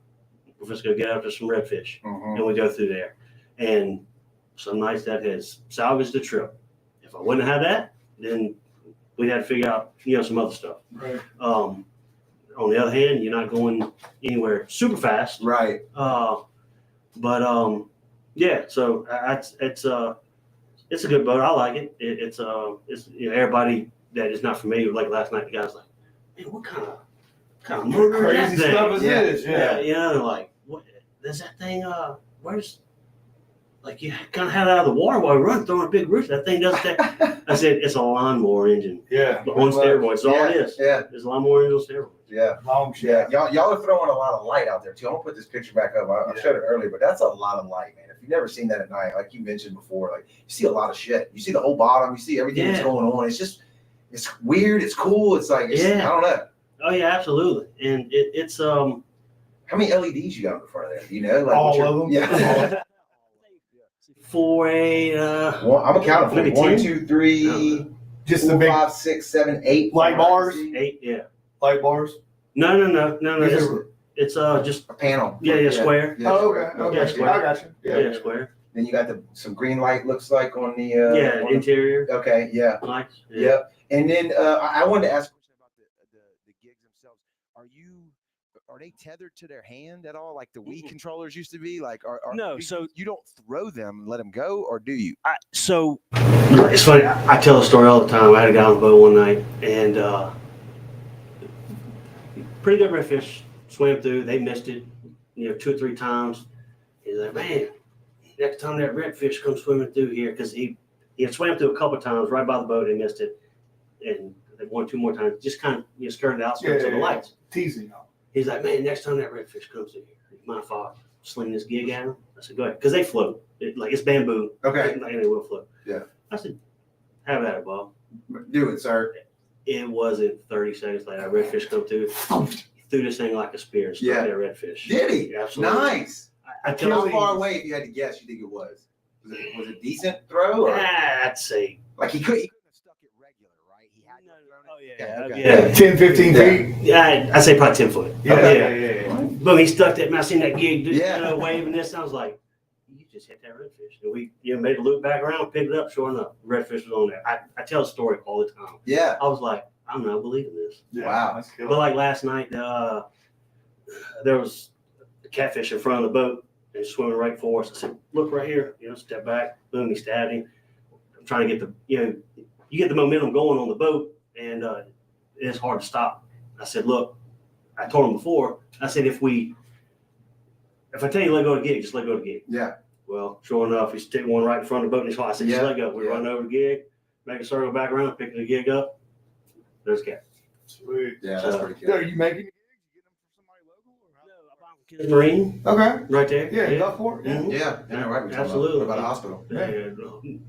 we're just gonna get after some redfish, and we go through there. And some nights that has salvaged the trip. If I wouldn't have had that, then we'd have to figure out, some other stuff. Right. On the other hand, you're not going anywhere super fast. Right. Yeah. So it's a good boat. I like it. It's everybody that is not familiar. Like last night, the guy was like, "Man, what kind of motor is Crazy that stuff thing?" is this. Yeah. Like, what is that thing? Where's like you kind of have it out of the water while we run, throwing a big roof. That thing doesn't take. I said it's a lawnmower engine Yeah. on steroids. That's all it is. Yeah. It's a lawnmower engine on steroids. Yeah. Long Yeah. shot. Y'all are throwing a lot of light out there too. I'm gonna put this picture back up. I showed it earlier, but that's a lot of light, man. If you've never seen that at night, like you mentioned before, like you see a lot of shit. You see the whole bottom. You see everything that's going on. It's weird. It's cool. It's like I don't know. Oh yeah, absolutely. And it's How many LEDs you got in front of there? Like All of them. Yeah. 4, 8. Well, I'm counting for maybe you. 1, 10? 2, 3, Just 4, the big 5, 6, 7, 8. Light bars? 8, yeah. light bars. No. Is it- It's just A panel. yeah, square. Yeah, Oh, square. okay. Yeah, Okay. square. I got you. Yeah, square. Then you got some green light looks like on the on Interior okay, yeah. lights. Yep. And then I wanted to ask a question about the gigs themselves. Are they tethered to their hand at all, like the Wii controllers used to be? Like, No, so you don't throw them, and let them go, or do you? so It's funny. I tell a story all the time. I had a guy on the boat one night, and pretty good redfish swam through. They missed it, 2 or 3 times. He's like, man, next time that redfish comes swimming through here, because he had swam through a couple times right by the boat and missed it, and 1 or 2 more times, just kind of skirted the outskirts of the lights. Teasing. He's like, man, next time that redfish comes through here, you mind if I sling this gig at him? I said, go ahead, because they float. It's bamboo. Okay. And they will float. Yeah. I said, have at it, Bob. Do it, sir. It wasn't 30 seconds later. That redfish come through. He threw this thing like a spear and struck that redfish. Did he? Absolutely. Nice. I tell How you, far away, if you had to guess, you think it was? Was it a decent throw? Or? I'd say. Like he couldn't have stuck it regular, right? He had to have thrown it. yeah. Yeah. 10, 15 feet. Yeah, I'd say probably 10 foot. Yeah. Boom, he stuck that. Man, I seen that gig Yeah. waving this. And I was like, you just hit that redfish. And we made a loop back around, picked it up. Sure enough, redfish was on there. I tell a story all the time. Yeah. I was like, I'm not believing this. Wow. That's cool. But like last night, there was a catfish in front of the boat and swimming right for us. I said, look right here, step back. Boom, he stabbed him. I'm trying to get you get the momentum going on the boat, and it's hard to stop. I said, look, I told him before, I said, if I tell you let go of the gig, just let go of the gig. Yeah. Well, sure enough, he's sticking one right in front of the boat, and he's I said, just let go. We run over the gig, make a circle back around, picking the gig up. There's a cat. Sweet. Yeah, that's pretty So are good. you making gigs? You getting them from somebody local? Marine, Okay. right there. Yeah, go for it. Yeah. Mhm. Yeah, yeah, right. Absolutely. What about a hospital? Yeah,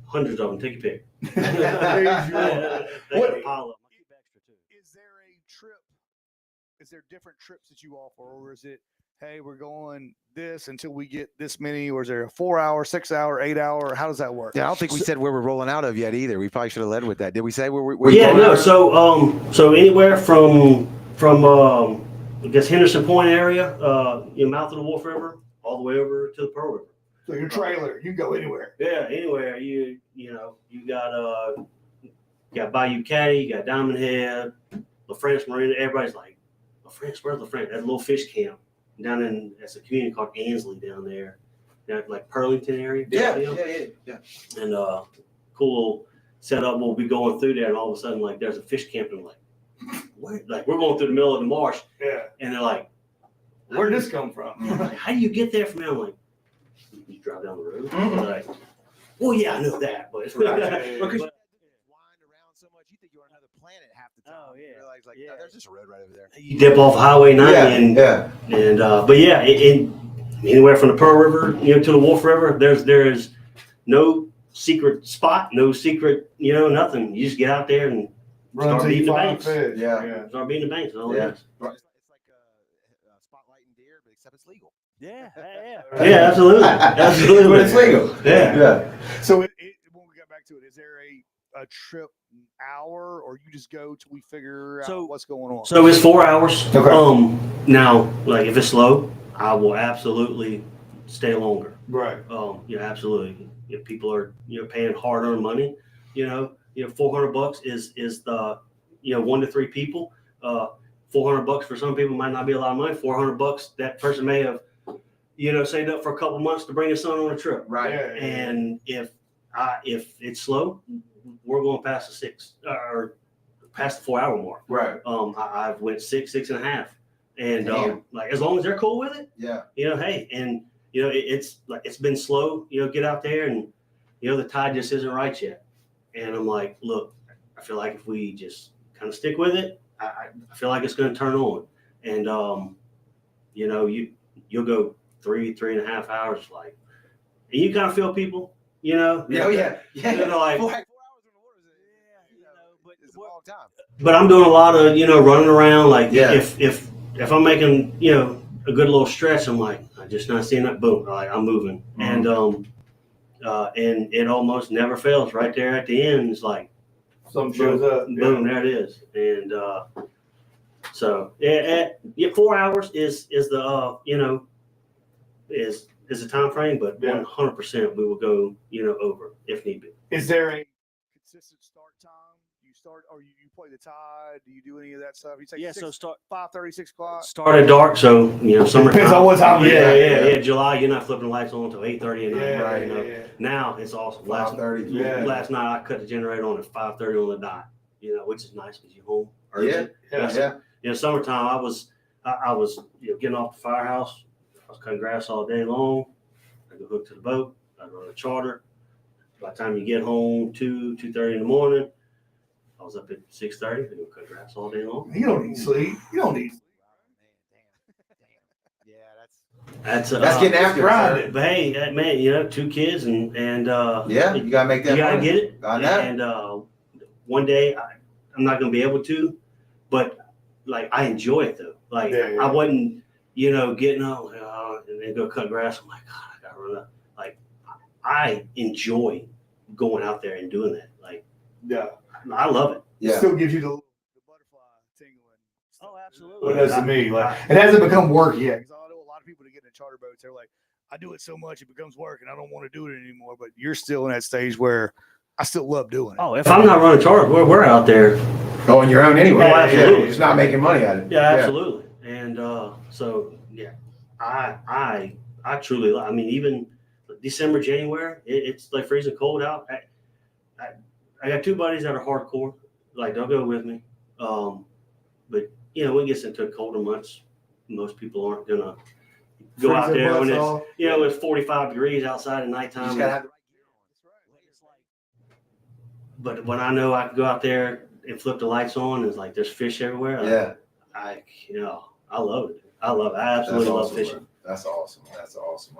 hundreds of them. Take your pick. As usual. They got a pile of them. Is there a trip? Is there different trips that you offer, or is it, hey, we're going this until we get this many, or is there a 4-hour, 6-hour, 8-hour? How does that work? Yeah, I don't think we said where we're rolling out of yet either. We probably should have led with that. Did we say where we're Yeah, rolling no. out of? So anywhere from I guess Henderson Point area, mouth of the Wolf River, all the way over to the Pearl River. So your trailer, you can go anywhere. Yeah, anywhere you got Bayou Caddy, you got Diamond Head, La France Marina. Everybody's like, La France, where's La France? That little fish camp down in that's a community called Ansley down there, down like Pearlington area. Yeah. And cool little setup. We'll be going through there, and all of a sudden, like, there's a fish camp, and I'm like, what? Like, we're going through the middle of the marsh, Yeah. and they're like, Where'd this come from? how do you get there from there? I'm like, you drive down the road. Mhm. They're like, well, yeah, I know that, but Because but- you wind around so much, you think you're on another planet half the time. Oh, yeah. You realize, like, Yeah. no, there's just a road right over there. you dip off Highway 9 yeah. and but yeah, anywhere from the Pearl River, to the Wolf River, there is no secret spot, no secret, nothing. You just get out there and Run start till you beating the find banks. fish. Yeah. Start beating the banks. And all Yeah. that. It's like spotlighting deer, but except it's legal. Yeah. Yeah, absolutely, absolutely. But it's legal. Yeah. So when we get back to it, is there a trip hour, or you just go till we figure So- out what's going on? So it's 4 hours. Okay. Now, like, if it's slow, I will absolutely stay longer. Right. Absolutely. If people are paying hard-earned money, $400 is the 1 to 3 people. $400 for some people might not be a lot of money. $400 that person may have saved up for a couple months to bring his son on a trip. Right. Yeah. And if it's slow, we're going past the 6 or past the 4 hour mark. Right. I've went 6.5, and Damn. like, as long as they're cool with it, Yeah. hey, and it's like, it's been slow, get out there, and the tide just isn't right yet. And I'm like, look, I feel like if we just kind of stick with it, I feel like it's going to turn on. And you'll go 3.5 hours, like, and you kind of feel people, Yeah. They're like, 4 hours in the water but is a long time. but I'm doing a lot of running around. Like, Yeah. if I'm making a good little stretch, I'm like, I'm just not seeing that. Boom, like, I'm moving. Mhm. And and it almost never fails. Right there at the end, it's like Some shows up. boom, there it is. And so 4 hours is the is the time frame, but 100% we will go over if need be. Is there a consistent start time? Do you start or you play the tide? Do you do any of that stuff? You say Yeah, so start 5:30, 6 o'clock. Start at dark, so summertime. Depends on what time. Yeah. July, you're not flipping the lights on until 8:30 at night. right. Now it's awesome. Last 5:30. last night I cut the generator on at 5:30 on the dot. Which is nice because you're home early. Yeah. Summertime I was getting off the firehouse. I was cutting grass all day long. I go hook to the boat. I run a charter. By the time you get home 2:30 in the morning, I was up at 6:30. I go cut grass all day long. You don't need sleep. You don't need. Yeah, That's getting after grinding. it. But hey, man, 2 kids and Yeah, you gotta make that. you gotta money. get it. I know. And one day I'm not gonna be able to, but like I enjoy it though. Like I wasn't, getting up and then go cut grass. I'm like, God, I gotta run up. Like I enjoy going out there and doing that. Like I love it. Yeah. Still gives you the. butterfly tingling. Oh, absolutely. What does to me? Like it hasn't become work yet. Because I know a lot of people that get in charter boats, they're like, I do it so much it becomes work and I don't want to do it anymore. But you're still in that stage where I still love doing it. Oh, If I'm not running charter, we're out there. Go on your own anyway. Oh, absolutely. You're just not making money at it. Yeah, absolutely. And I truly, I mean, even December, January, it's like freezing cold out. I got 2 buddies that are hardcore, like they'll go with me. But when it gets into colder months, most people aren't gonna go out there when it's 45 degrees outside at You nighttime. just gotta have the But when I know I can go out there and flip the lights on, it's like there's fish everywhere. I love it. I absolutely love fishing. That's awesome. That's awesome.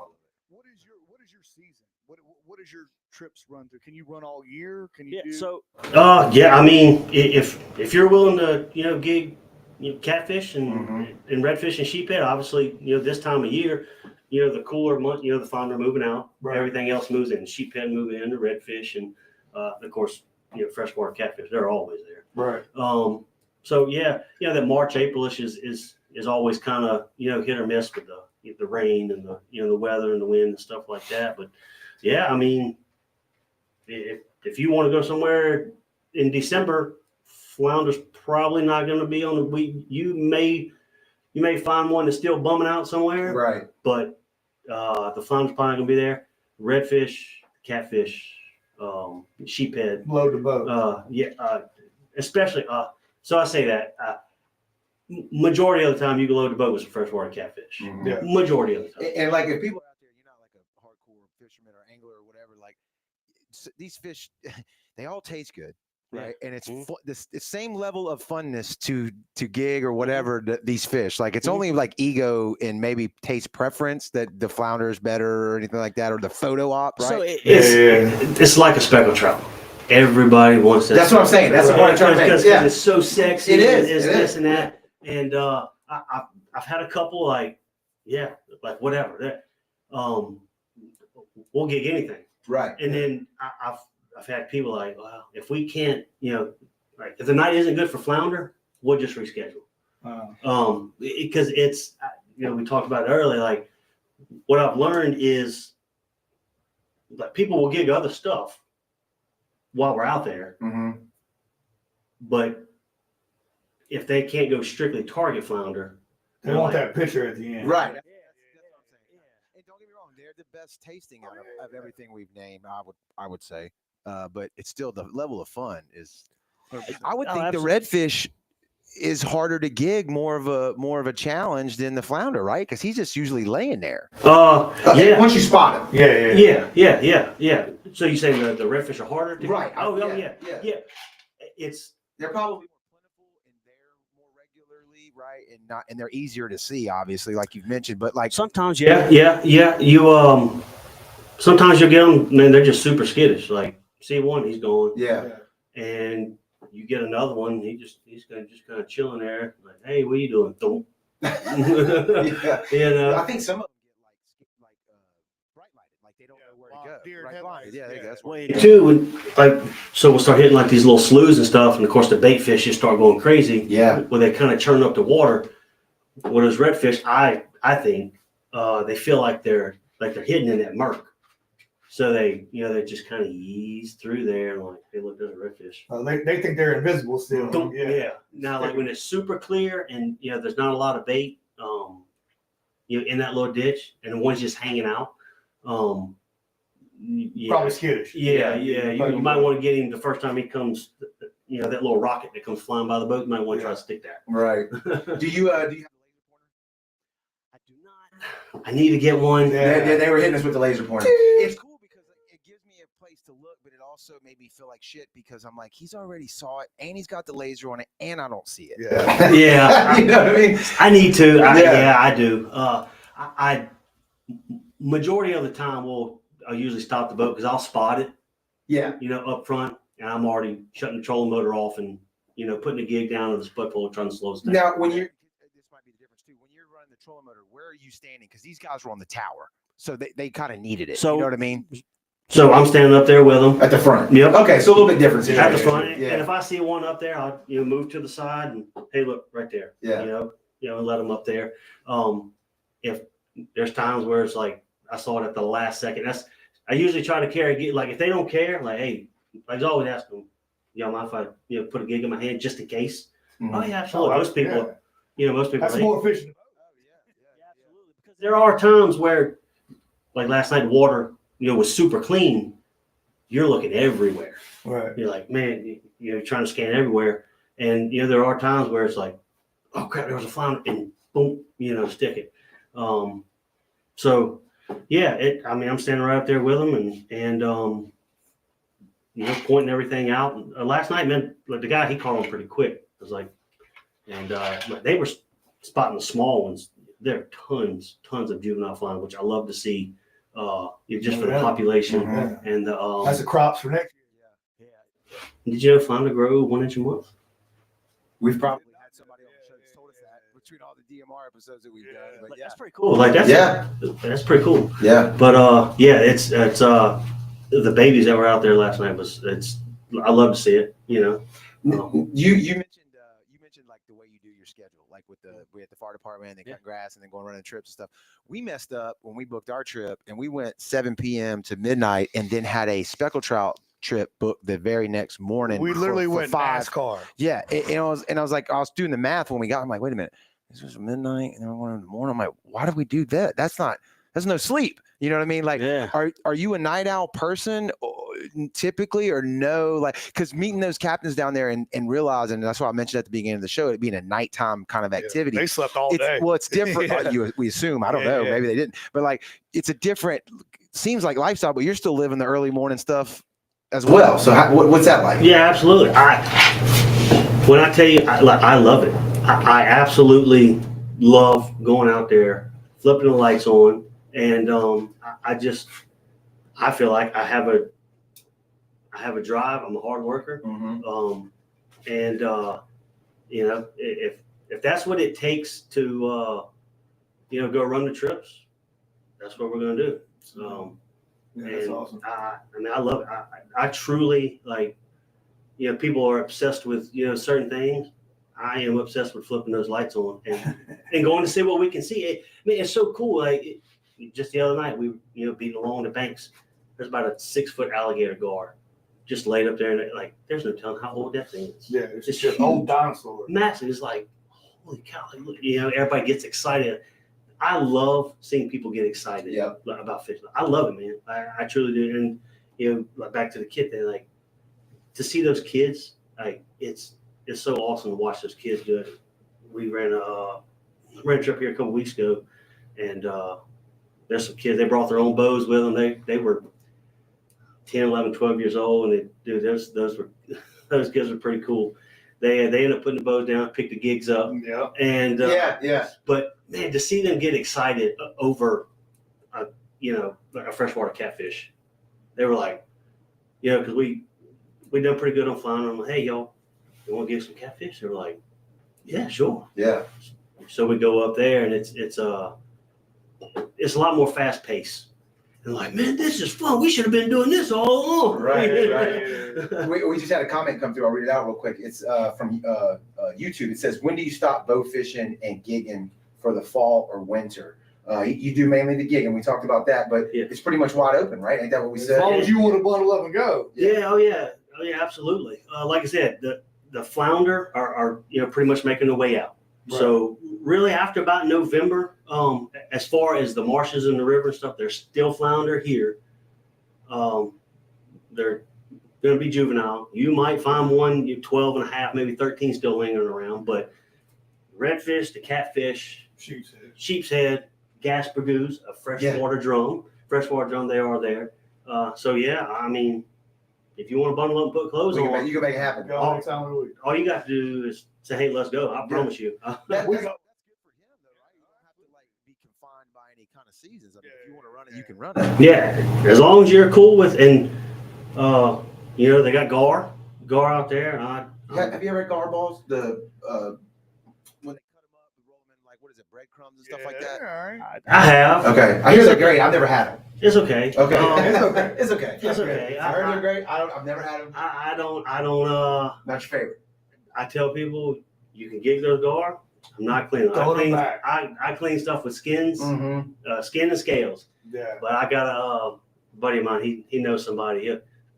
What is your season? What is your trips run through? Can you run all year? Can you Yeah. do So I mean, if you're willing to gig catfish and redfish and sheephead, obviously this time of year, the cooler month, the flounder moving out, everything else moves in. Sheephead move in, the redfish, and of course freshwater catfish. They're always there. Right. So that March, Aprilish is always kind of hit or miss with the rain and the weather and the wind and stuff like that. But yeah, I mean, if you want to go somewhere in December, flounder's probably not going to be on the. You may find one that's still bumming out somewhere, Right. but the flounder's probably going to be there. Redfish, catfish, sheephead. Load the boat. Especially. So I say that majority of the time you can load the boat with some freshwater catfish. Yeah. Majority of the time. And like if people out there, you're not like a hardcore fisherman or angler or whatever, like these fish, they all taste good. Right. And it's the same level of funness to gig or whatever these fish. Like it's only like ego and maybe taste preference that the flounder is better or anything like that, or the photo op, right? So it's like a speckled trout. Everybody wants that. That's what I'm saying. That's the point I'm trying to make. Because it's so sexy. It is. It's this and that. And I've had a couple like whatever. We'll gig anything. Right. And then I've had people like, well, if we can't, like if the night isn't good for flounder, we'll just reschedule. Because it's, we talked about it earlier. Like what I've learned is like people will gig other stuff while we're out there, but if they can't go strictly target flounder, They want that picture at the end. Right. That's what I'm saying. And don't get me wrong, they're the best tasting out of everything we've named. I would say, but it's still the level of fun is. I would think the redfish is harder to gig, more of a challenge than the flounder, right? Because he's just usually laying there. Yeah. Once you spot him. Yeah. So you say the redfish are harder to Right. Yeah. They're probably more plentiful and they're more regularly, right? And they're easier to see, obviously, like you've mentioned. But like sometimes, yeah. You sometimes you'll get them, man. They're just super skittish. Like see one, he's going. Yeah. And you get another one, he's gonna just kind of chilling there, like, hey, what are you doing? Don't. Yeah. You know. I think some of them get like bright lighted, like they don't know where to go. Deer Right headlights. blind. Yeah, there you go. That's what- Wait, Too, like, so we'll start hitting like these little sloughs and stuff, and of course the bait fish just start going crazy. Yeah. When they kind of churn up the water, with those redfish, I think they feel like they're hidden in that murk. So they just kind of ease through there and like, hey, look, there's a redfish. They think they're invisible still. Yeah. Now, like when it's super clear and there's not a lot of bait, in that little ditch, and the one's just hanging out. Probably skittish. Yeah. You might want to get him the first time he comes. That little rocket that comes flying by the boat. You might want to try to stick that. Right. Do you have a laser pointer? I do not. I need to get one. Yeah, they were hitting us with the laser pointer. It's cool because it gives me a place to look, but it also made me feel like shit because I'm like, he's already saw it, and he's got the laser on it, and I don't see it. Yeah. Yeah. You know what I mean? I need to. Yeah. I do. I majority of the time I'll usually stop the boat because I'll spot it. Yeah. Up front, and I'm already shutting the trolling motor off and putting the gig down on the split pole, trying to slow us down. Now, when you're, this might be the difference too. When you're running the trolling motor, where are you standing? Because these guys were on the tower, so they kind of needed it. So- you know what I mean? So I'm standing up there with them At the front. Yep. Okay, so a little bit different. at the front, Yeah. and if I see one up there, I'll move to the side and hey, look right there. Yeah. And let them up there. If there's times where it's like I saw it at the last second, I usually try to like if they don't care, like hey, I always ask them, mind if I put a gig in my hand just in case? Mhm. Oh yeah, absolutely. Most people, most people. That's more efficient. absolutely. Because There are times where, like last night, the water was super clean. You're looking everywhere. Right. You're like, man, you're trying to scan everywhere, and there are times where it's like, oh crap, there was a flounder, and boom, stick it. So yeah, I'm standing right up there with them, and pointing everything out. Last night, man, like the guy, he caught them pretty quick. It was like, and they were spotting the small ones. There are tons of juvenile flounder, which I love to see. Just for the population Mhm. and the That's the crops for next year. Did you know flounder grow 1 inch a month? We've probably had somebody on the show that's told us that between all the DMR episodes that we've done. But like, yeah. that's pretty cool. Like that's Yeah. that's pretty cool. Yeah. But it's the babies that were out there last night I love to see it. You mentioned like the way you do your schedule, like we at the fire department and then cut grass and then going running trips and stuff. We messed up when we booked our trip and we went 7 p.m. to midnight and then had a speckled trout trip booked the very next morning. We literally for went 5. NASCAR. Yeah, and I was like, I was doing the math when we got. I'm like, wait a minute, this was midnight and then we're going in the morning. I'm like, why did we do that? That's no sleep. You know what I mean? Like, Yeah. are you a night owl person typically or no? Like, because meeting those captains down there and realizing, that's why I mentioned at the beginning of the show, it being a nighttime kind of activity. They slept all day. Well, it's different. Yeah. We assume. I don't Yeah, know. yeah. Maybe they didn't. But like, it's a different. Seems like lifestyle, but you're still living the early morning stuff as well. So what's that like? Yeah, absolutely. When I tell you, I love it. I absolutely love going out there, flipping the lights on, and I feel like I have a drive. I'm a hard worker, Mhm. and if that's what it takes to go run the trips, that's what we're gonna do. That's awesome. I love it. I truly like. People are obsessed with certain things. I am obsessed with flipping those lights on and going to see what we can see. It's so cool. Like just the other night, we beating along the banks. There's about a 6-foot alligator gar just laid up there, and like there's no telling how old that thing is. Yeah, it's It's just huge. old dinosaur. Massive. It's like holy cow! Like, everybody gets excited. I love seeing people get excited about fishing. I love it, man. I truly do. And like back to the kid thing, like to see those kids, like it's so awesome to watch those kids do it. We ran a trip here a couple weeks ago, and there's some kids. They brought their own bows with them. They were 10, 11, 12 years old, and those kids were pretty cool. They ended up putting the bows down, picked the gigs up, Yeah. and Yeah. But man, to see them get excited over, a freshwater catfish, they were like, because we done pretty good on flounder. I'm like, hey y'all, you want to get some catfish? They were like, yeah, sure. Yeah. So we go up there, and it's a lot more fast paced. and like, man, this is fun. We should have been doing this all along. Right. We just had a comment come through. I'll read it out real quick. It's from YouTube. It says, when do you stop bow fishing and gigging for the fall or winter? You do mainly the gig, and we talked about that, but it's pretty much wide open, right? Ain't that what we said? As long as you want to bundle up and go. Oh yeah, absolutely. Like I said, the flounder are pretty much making their way out. Right. So really, after about November, as far as the marshes and the river and stuff, there's still flounder here. They're going to be juvenile. You might find one 12 and a half, maybe 13 still lingering around, but redfish, the catfish, sheep's head, gaspergoose, a freshwater drum, they are there. So yeah, I mean, if you want to bundle up and put clothes on, you can make it happen. All you got to do is say, "Hey, let's go." I promise you. That's good for him, though, right? You don't have to be confined by any kind of seasons. I mean, if you want to run it, you can run it. Yeah, as long as you're cool with, and they got gar out there. Have you ever had gar balls? The when they cut them up, you roll them in what is it, breadcrumbs and stuff like that? Right. I have. Okay, I hear they're great. I've never had them. It's okay. Okay, it's okay. It's okay. I heard they're great. I've never had them. I don't. Not your favorite. I tell people you can get those gar. I'm not cleaning. I clean stuff with skins, skin and scales. Yeah. But I got a buddy of mine. He knows somebody.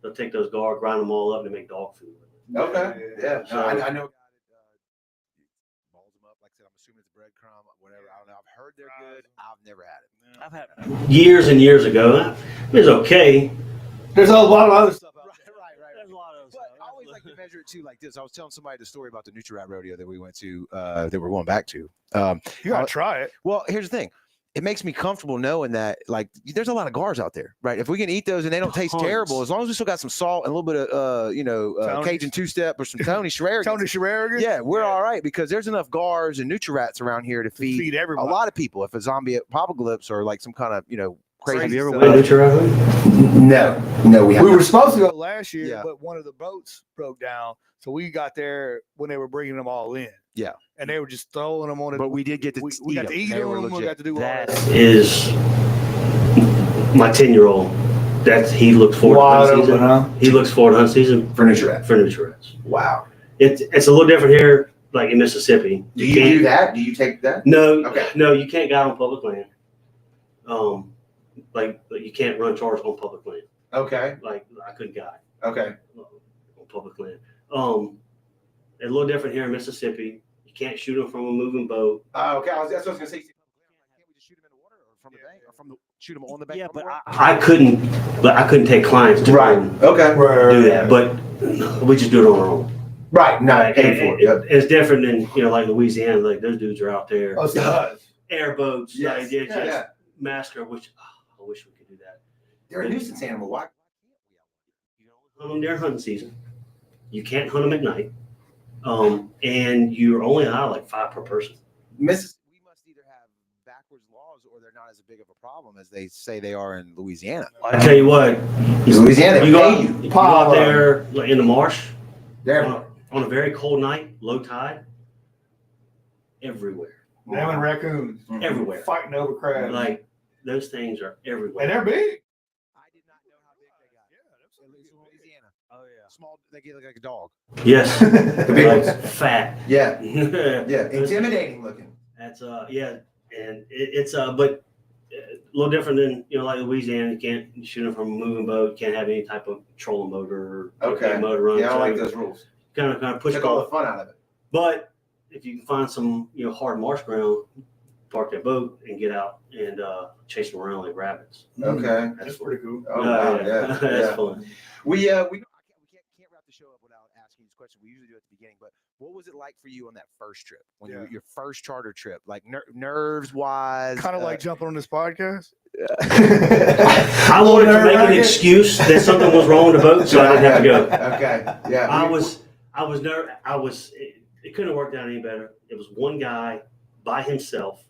He'll take those gar, grind them all up, and make dog food. Okay. Yeah. So, I know. Balls them up. Like I said, I'm assuming it's breadcrumb, whatever. I don't know. I've heard they're good. I've never had it. I've had it. Years and years ago, it was okay. There's a lot of other stuff out there. Right. There's a lot of those. But I always like to measure it too like this. I was telling somebody the story about the Nutri-Rat rodeo that we went to, that we're going back to. You gotta try it. Well, here's the thing. It makes me comfortable knowing that there's a lot of gars out there, right? If we can eat those and they don't taste terrible, as long as we still got some salt and a little bit of Cajun two-step or some Tony Sherrigans. Yeah, we're all right because there's enough gars and Nutri-Rats around here to feed everybody. A lot of people. If a zombie apocalypse or some kind of crazy. Have you ever went to No, we haven't. We were supposed to go last year, but one of the boats broke down, so we got there when they were bringing them all in. Yeah. And they were just throwing them on it. But we did get to we got to eat them. We got to do all that. Is my 10-year-old. He looks forward to hunt season. He looks forward to hunt season for Nutri-Rats. Wow. It's a little different here, like in Mississippi. Do you do that? Do you take that? No. Okay. No, you can't guide on public land. Like you can't run charge on public land. Okay. Like I couldn't guide. Okay. On public land. It's a little different here in Mississippi. You can't shoot them from a moving boat. Okay. That's what I was gonna say. Can't we just shoot them in the water or from the bank or shoot them on the bank? Yeah, but I couldn't take clients to do that. But we just do it on our own. Right. Not paid for it. It's different than like Louisiana. Like those dudes are out there. Airboats. Yes. Just master. Which I wish we could do that. They're a nuisance animal. Why? You don't hunt them during hunting season. You can't hunt them at night. And you're only allowed like 5 per person. We must either have backwards laws or they're not as big of a problem as they say they are in Louisiana. I tell you what, Louisiana, you go out there like in the marsh on a very cold night, low tide, everywhere. Them and raccoons. Everywhere. Fighting over crabs. Like those things are everywhere. And they're big. I did not know how big they got. Yeah, Louisiana. Oh yeah. Small. They get like a dog. Yes. The big ones. Fat. Yeah. Yeah. Intimidating looking. That's and it's but a little different than like Louisiana. You can't shoot them from a moving boat. You can't have any type of trolling motor or motor run. Yeah, I don't like those rules. Kind of push Took all the fun out of it. But if you can find some hard marsh ground, park that boat and get out and chase them around like rabbits. Okay. That's pretty cool. Oh, wow. Yeah. That's fun. We can't wrap the show up without asking this question. We usually do it at the beginning, but what was it like for you on that first trip? When your first charter trip, like nerves wise? Kind of like jumping on this podcast. I wanted to make an excuse that something was wrong with the boat, so I didn't have to go. Okay. Yeah. I was nervous. It couldn't have worked out any better. It was one guy by himself.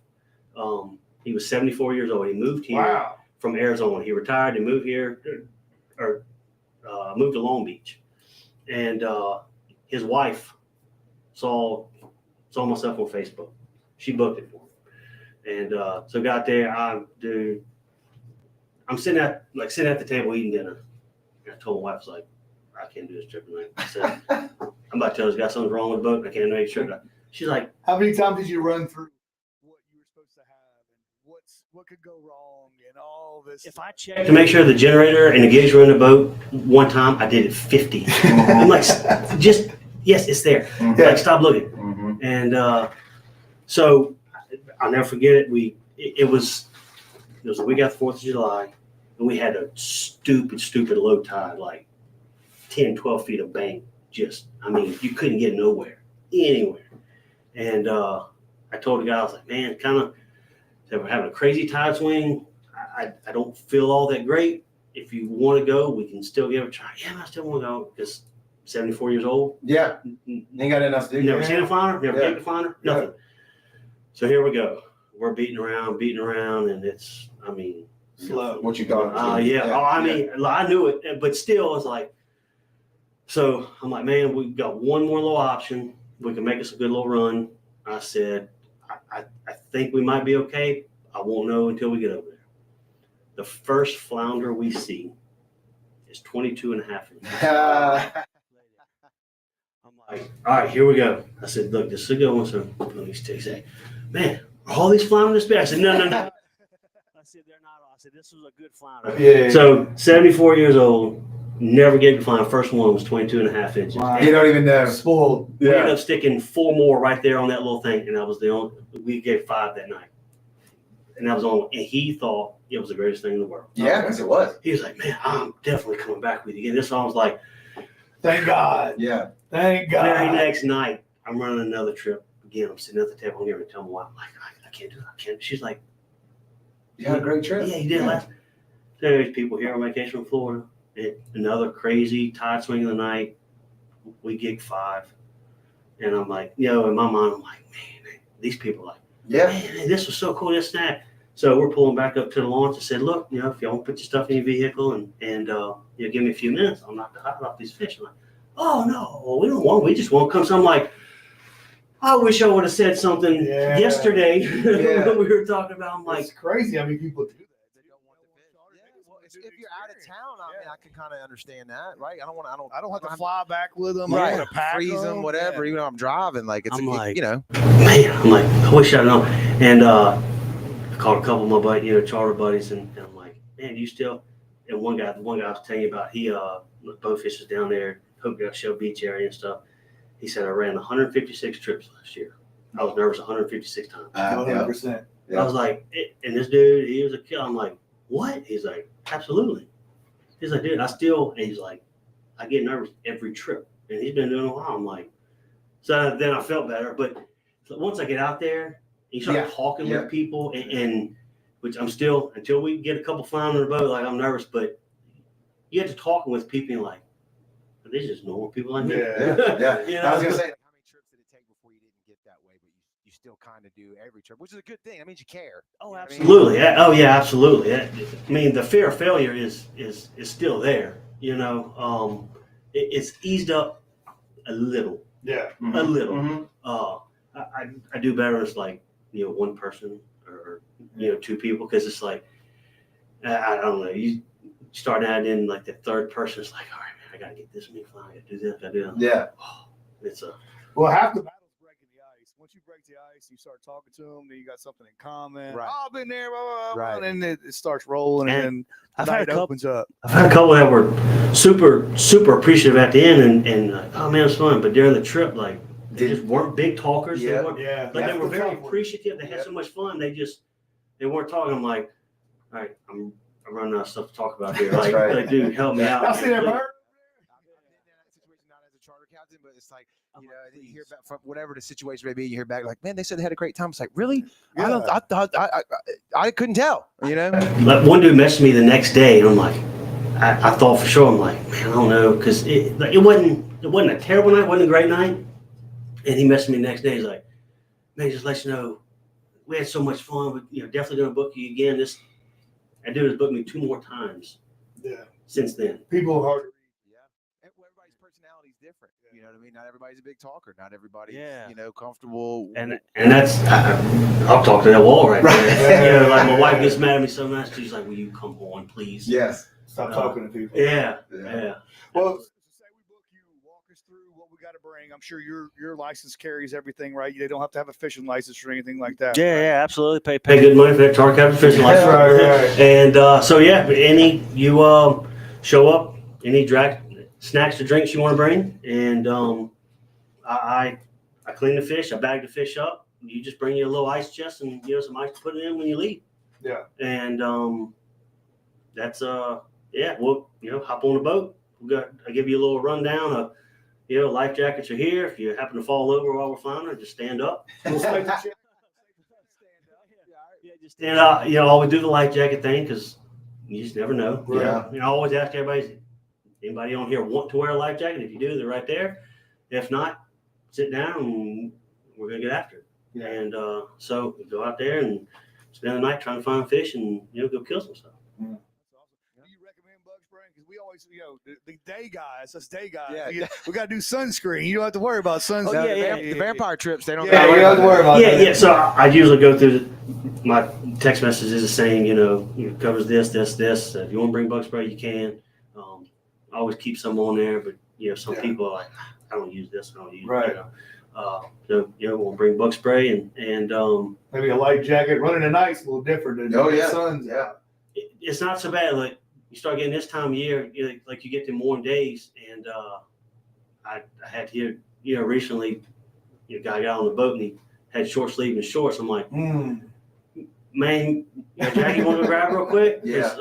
He was 74 years old. He moved here from Arizona. He retired and moved here, or moved to Long Beach. And his wife saw myself on Facebook. She booked it for him. And so got there. I'm sitting at the table eating dinner. And I told my wife, I was like, I can't do this trip tonight. I said, I'm about to tell this guy something's wrong with the boat. I can't make sure. She's like, how many times did you run through what you were supposed to have and what could go wrong and all this? If I check to make sure the generator and the gauge were in the boat one time, I did it 50. I'm like, just, yes, it's there. Like, stop looking. And so I'll never forget it. It was the week after 4th of July, and we had a stupid low tide, like 10, 12 feet of bank. Just, I mean, you couldn't get anywhere. And I told the guy, I was like, man, kind of, we're having a crazy tide swing. I don't feel all that great. If you want to go, we can still give it a try. Yeah, I still want to go because 74 years old. Yeah. Ain't got enough to do. Never seen a flounder, never Yeah. kicked a flounder, Yeah. nothing. So here we go. We're beating around, and it's, I mean, slow? What you thought? yeah. Oh, I mean, I knew it, but still, it's like, so I'm like, man, we've got one more little option. We can make us a good little run. I said, I think we might be okay. I won't know until we get over there. The first flounder we see is 22 and a half inches. I'm like, all right, here we go. I said, look, this is a good one. So let me say, man, are all these flounders this big? I said, no. I said they're not all. I said this was a good flounder. Yeah. So 74 years old, never gave the flounder. First one was 22 and a half inches. Wow. You don't even know. Spoiled. We ended up sticking 4 more right there on that little thing, and that was the only. We gave 5 that night, and that was the only one. And he thought it was the greatest thing in the world. Yeah, because it was. He was like, "Man, I'm definitely coming back with you again." This song was like, Thank God. Yeah. Thank God. very next night, I'm running another trip again. I'm sitting at the table here and tell my wife, I'm like, I can't do it. I can't. She's like, You had a great trip. yeah, you did last. There's people here on vacation from Florida. Another crazy tide swing of the night. We gig 5. And I'm like, in my mind, I'm like, man, these people are like, Yeah. man, this was so cool, this and that. So we're pulling back up to the launch and said, look, if y'all want to put your stuff in your vehicle and give me a few minutes, I'll knock the hide off these fish. I'm like, oh, no, we don't want, we just want to come. So I'm like, I wish I would have said something yesterday when we were talking about. I'm like, it's crazy how many people do that. If you're out of town, I mean, I can kind of understand that, right? I don't have to fly back with them. Right. I don't want to pack freeze them, whatever. Even though I'm driving, like it's, I'm like, man, I'm like, I wish I'd known. And I called a couple of my buddies, charter buddies, and I'm like, man, you still? And one guy I was telling you about, he boat fishes down there, Hope Shell Beach area and stuff. He said I ran 156 trips last year. I was nervous 156 times. 100%. Yeah. I was like, and this dude, he was a killer. I'm like, what? He's like, absolutely. He's like, dude, and he's like, I get nervous every trip. And he's been doing it a while. I'm like, so then I felt better. But once I get out there, and you start talking with people, and which I'm still, until we get a couple flying on the boat, like I'm nervous, but you get to talking with people and like, are they just normal people like me? Yeah. I was gonna say, like, how many trips did it take before you didn't get that way, but you still kind of do every trip, which is a good thing. That means you care. Oh, absolutely. Oh, yeah, absolutely. I mean, the fear of failure is still there. It's eased up a little. Yeah. A little. Mm-hmm. I do better as like one person or 2 people, because it's like I don't know. You start adding like the third person. It's like, all right, man, I gotta get this many flying. I gotta do this. I gotta do that. Yeah. It's a. Well, half the battle's breaking the ice. Once you break the ice, you start talking to them. Then you got something in common. Right. Oh, I've been there. Blah, blah, blah, Right. And then it starts rolling, and I've then had a night couple. opens up. I've had a couple that were super appreciative at the end, and oh man, it's fun. But during the trip, like they just weren't big talkers. Yeah. They weren't, Yeah. like they were very tough one. appreciative. They had so much fun. They weren't talking. I'm like, all right, I'm running out of stuff to talk about here. That's Like, right. like, dude, help me out. Y'all see that Please. bird? I've been in that situation not as a charter captain, but it's like, you hear back from whatever the situation may be, you hear back like, man, they said they had a great time. It's like, really? I couldn't tell, Like one dude messaged me the next day, and I'm like, I thought for sure. I'm like, man, I don't know, because it wasn't a terrible night, wasn't a great night. And he messaged me the next day. He's like, man, just let you know, we had so much fun. We're definitely gonna book you again. That dude has booked me 2 more times Yeah. since then. People are hard to read. Yeah. Everybody's personality is different. You know what I mean? Not everybody's a big talker. Not everybody's, Yeah. you know, comfortable. And that's I'll talk to that wall right there. Yeah. You know, like my wife gets mad at me sometimes. She's like, "Will you come on, please?" Yes. Stop talking to people. Yeah. Well, say we book you, walk us through what we got to bring. I'm sure your license carries everything, right? They don't have to have a fishing license or anything like that. Yeah, right? yeah, absolutely. Pay good money for that tar captain fishing That's license. right. And so yeah, you show up, any snacks or drinks you want to bring, and I clean the fish, I bag the fish up. You just bring your little ice chest and some ice to put it in when you leave. Yeah. And that's we'll hop on the boat. I give you a little rundown of life jackets are here. If you happen to fall over while we're floundering, just stand up. And I always do the life jacket thing because you just never know. Yeah. I always ask everybody, anybody on here want to wear a life jacket? If you do, they're right there. If not, sit down and we're gonna get after it. Yeah. And so we go out there and spend the night trying to find fish and go kill some stuff. That's awesome. Do you recommend bug spraying? Because we always, the day guys, us day guys, Yeah. we got to do sunscreen. You don't have to worry about sunscreen. No, yeah, the vampire trips, they don't Yeah, gotta you worry don't have to about worry about that. Yeah. So I usually go through my text messages the same. It covers this. If you want to bring bug spray, you can. I always keep some on there, but some Yeah. people are like, I don't use this. I don't use Right. it. So we'll bring bug spray and Maybe a light jacket. Running at night's a little different than Oh, the yeah. sun's out. it's not so bad. Like you start getting this time of year, you get the warm days, and I had here recently, a guy got on the boat and he had short sleeve and shorts. I'm like, man, Jackie, want to grab real quick? Yeah.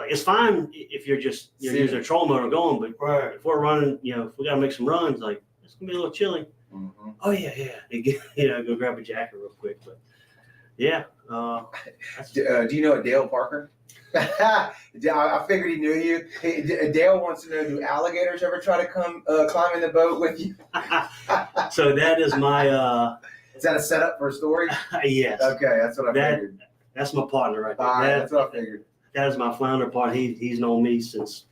It's fine if you're just using a troll motor going, but Right. if we're running, if we got to make some runs, like it's gonna be a little chilly. Mhm. Oh yeah. And go grab a jacket real quick, but yeah. Do you know a Dale Parker? I figured he knew you. Hey, Dale wants to know: do alligators ever try to come climb in the boat with you? So that is my Is that a setup for a story? yes. Okay, that's what I figured. That's my partner right there. All right, that's what I figured. That is my flounder part. He's known me since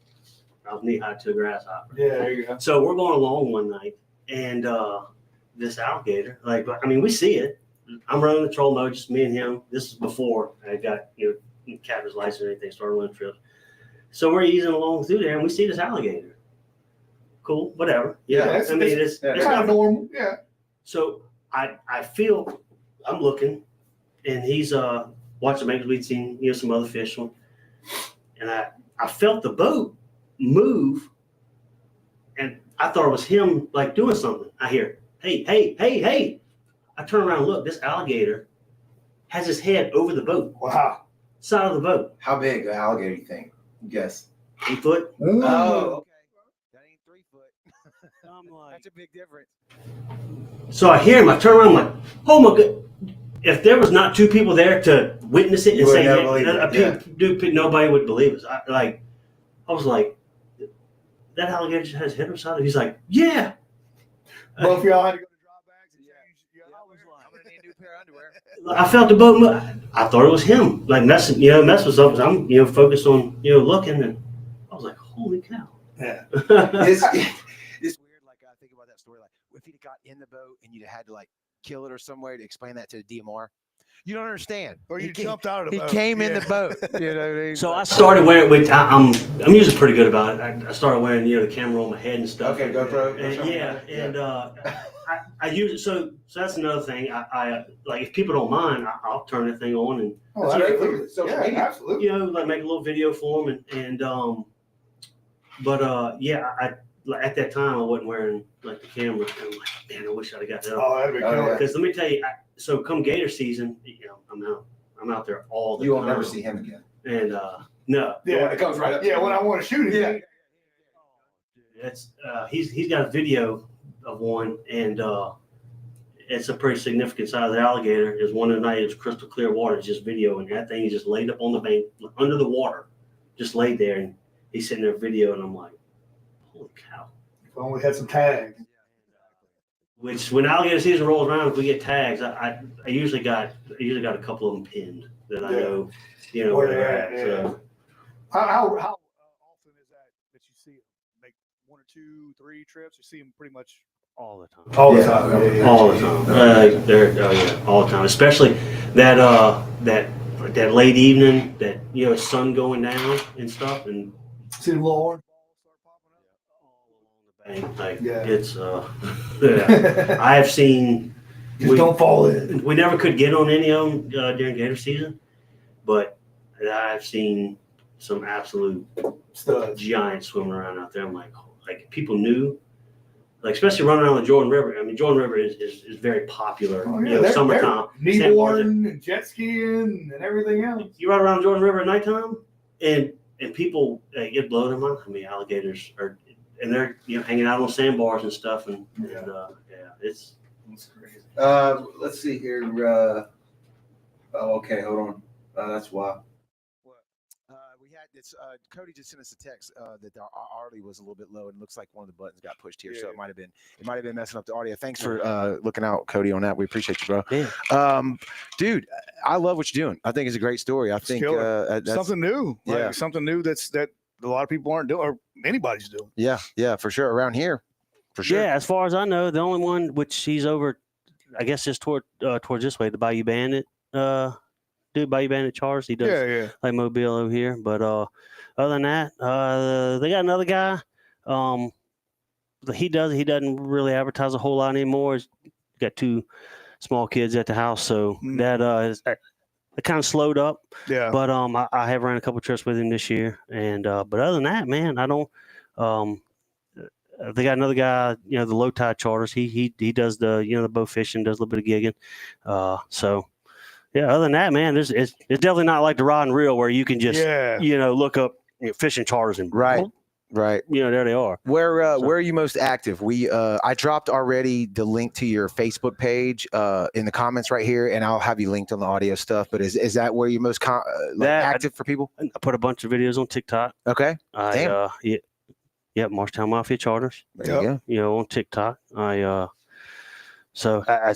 I was knee high to a grasshopper. Yeah, there you go. So we're going along one night, and this alligator, we see it. I'm running the troll mode, just me and him. This is before I got captain's license or anything, started running trips. So we're easing along through there, and we see this alligator. Cool, whatever. It's kind of normal. Yeah. So I feel I'm looking, and he's watching because we'd seen some other fish on, and I felt the boat move, and I thought it was him doing something. I hear, hey. I turn around and look. This alligator has his head over the boat, Wow. side of the boat. How big an alligator you think? Guess. 8 foot. Oh, okay. That ain't 3 foot. I'm like, That's a big difference. So I hear him. I turn around. I'm like, oh my god! If there was not 2 people there to witness it You and would say, never believe it, nobody would believe us. I was like, that alligator just has his head upside down. He's like, yeah. Both of y'all had to go to drop bags and change your I was like, I'm gonna need a new pair of underwear. I felt the boat move. I thought it was him, messing with something. I'm, focused on, looking, and I was like, holy cow. Yeah. It's weird. I think about that story. If he'd got in the boat and you'd had to kill it or some way to explain that to the DMR, you don't understand. Or you He jumped out of the He boat. came in Yeah. the boat. You know what I mean? so I Started wearing, which I'm usually pretty good about it. I started wearing, the camera on my head and stuff. Okay, GoPro. And I use it. So that's another thing. I if people don't mind, I'll turn that thing on and Oh, That's great absolutely. for social Yeah, media. absolutely. make a little video for them at that time I wasn't wearing the camera. And I'm like, man, I wish I'd have got that. Oh, that'd be Oh, cool. yeah. Because let me tell you, so come gator season, I'm out there all the You time. won't never see him again. And no, Yeah. It comes right up. Yeah, when I want to shoot it. Yeah. it's he's got a video of one, and it's a pretty significant size of the alligator. There's one tonight. It's crystal clear water. It's just video, and that thing is just laid up on the bank under the water, just laid there, and he's sitting there video, and I'm like, holy cow. If I only had some tags. Which when alligator season rolls around, if we get tags, I usually got a couple of them pinned that I know, where they're at. Yeah. So How often is that you see them? Make 1 or 2, 3 trips? You see them pretty much All the time. All the Yeah. time. Yeah. All the time. All the time. Especially that that late evening, that sun going down and stuff, and See the little orange all along the bank. Like Yeah. it's yeah. I have seen. Just don't fall in. We never could get on any of them during gator season, but I've seen some absolute Studs. giants swimming around out there. I'm like people knew, like especially running around the Jordan River. I mean, Jordan River is very popular. Oh, yeah, Summertime. Kneeboarding and jet skiing and everything else. You ride around Jordan River at nighttime, and people get blown their mind. I mean, alligators are, and they're hanging out on sandbars and stuff, and it's crazy. Let's see here. Okay, hold on. That's why. We had this. Cody just sent us a text that our Arlie was a little bit low, and looks like one of the buttons got pushed here, so it might have been messing up the audio. Thanks for looking out, Cody, on that. We appreciate you, bro. Yeah. Dude, I love what you're doing. I think it's a great story. I think that's something new. Yeah. Like, something new that a lot of people aren't doing, or anybody's doing. Yeah, for sure. Around here, for sure. Yeah, as far as I know, the only one which he's over, I guess, just towards this way, the Bayou Bandit. Bayou Bandit Charters. He does like Mobile over here. But other than that, they got another guy. He doesn't really advertise a whole lot anymore. He's got 2 small kids at the house, so that it kind of slowed up. Yeah. But I have ran a couple trips with him this year, and but other than that, man, I don't. They got another guy, the low tide charters. He does the bow fishing, does a little bit of gigging. So yeah, other than that, man, it's definitely not like the rod and reel where you can just look up fishing charters and Right. there they are. Where are you most active? I dropped already the link to your Facebook page in the comments right here, and I'll have you linked on the audio stuff. But is that where you're most active for people? I put a bunch of videos on TikTok. Okay. Damn. Yeah, Marsh Town Mafia Charters. There you go. On TikTok. So I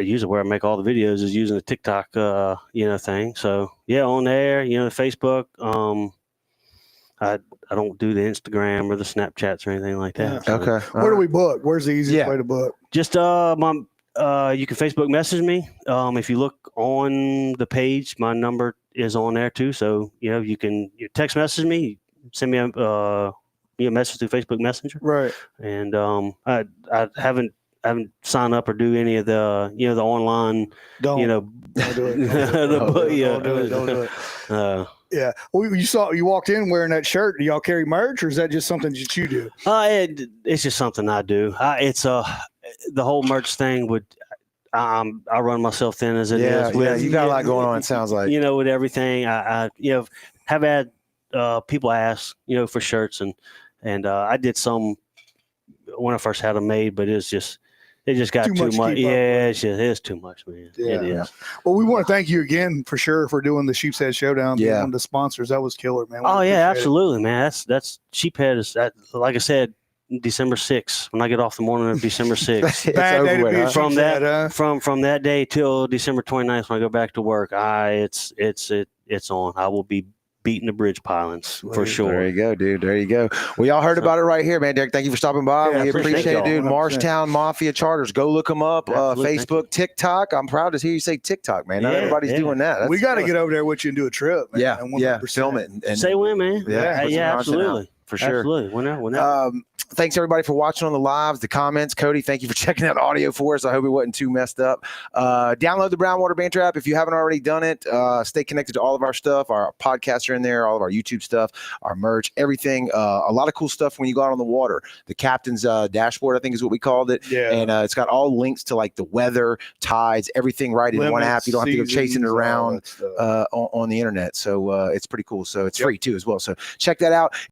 usually where I make all the videos is using the TikTok thing. So yeah, on there, the Facebook. I don't do the Instagram or the Snapchats or anything like that. Yeah. So. Okay. Where do we book? Where's the easiest way to book? Just you can Facebook message me. If you look on the page, my number is on there too. So you can text message me, send me a message through Facebook Messenger. Right. And I haven't signed up or do any of the the online. Don't do it. Don't do it. Yeah. Well, you walked in wearing that shirt. Do y'all carry merch, or is that just something that you do? It's just something I do. It's the whole merch thing would. I run myself thin as it is. Yeah, you got a lot going on. It sounds like with everything. I have had people ask for shirts and I did some when I first had them made, but it just got too much. Yeah, it's too much, man. Yeah. It is. Well, we want to thank you again for sure for doing the Sheepshead Showdown. Yeah. One of the sponsors. That was killer, man. Oh yeah, absolutely, man. That's Sheephead is that. Like I said, December 6th. When I get off the morning of December 6th. Bad day to be a From sheepshead, that from that day till December 29th when I go back to work. It's on. I will be beating the bridge pilings for sure. There you go, dude. There you go. We all heard about it right here, man. Derek, thank you for stopping by. Yeah, we appreciate it, dude. 100%. Marsh Town Mafia Charters. Go look them up. Facebook, TikTok. I'm proud to hear you say TikTok, man. Not everybody's doing that. We got to get over there with you and do a trip, man. Yeah, 100%. film it. And Say when, man. Yeah, Absolutely. for sure. Absolutely. Whenever. Thanks everybody for watching on the lives, the comments. Cody, thank you for checking out audio for us. I hope it wasn't too messed up. Download the Brownwater Banter app if you haven't already done it. Stay connected to all of our stuff. Our podcasts are in there, all of our YouTube stuff, our merch, everything. A lot of cool stuff when you go out on the water. The captain's dashboard, I think is what we called it. Yeah. And it's got all links to like the weather, tides, everything right in one app. You don't have to go chasing it around on the internet. So it's pretty cool. So it's free too as well. So check that out.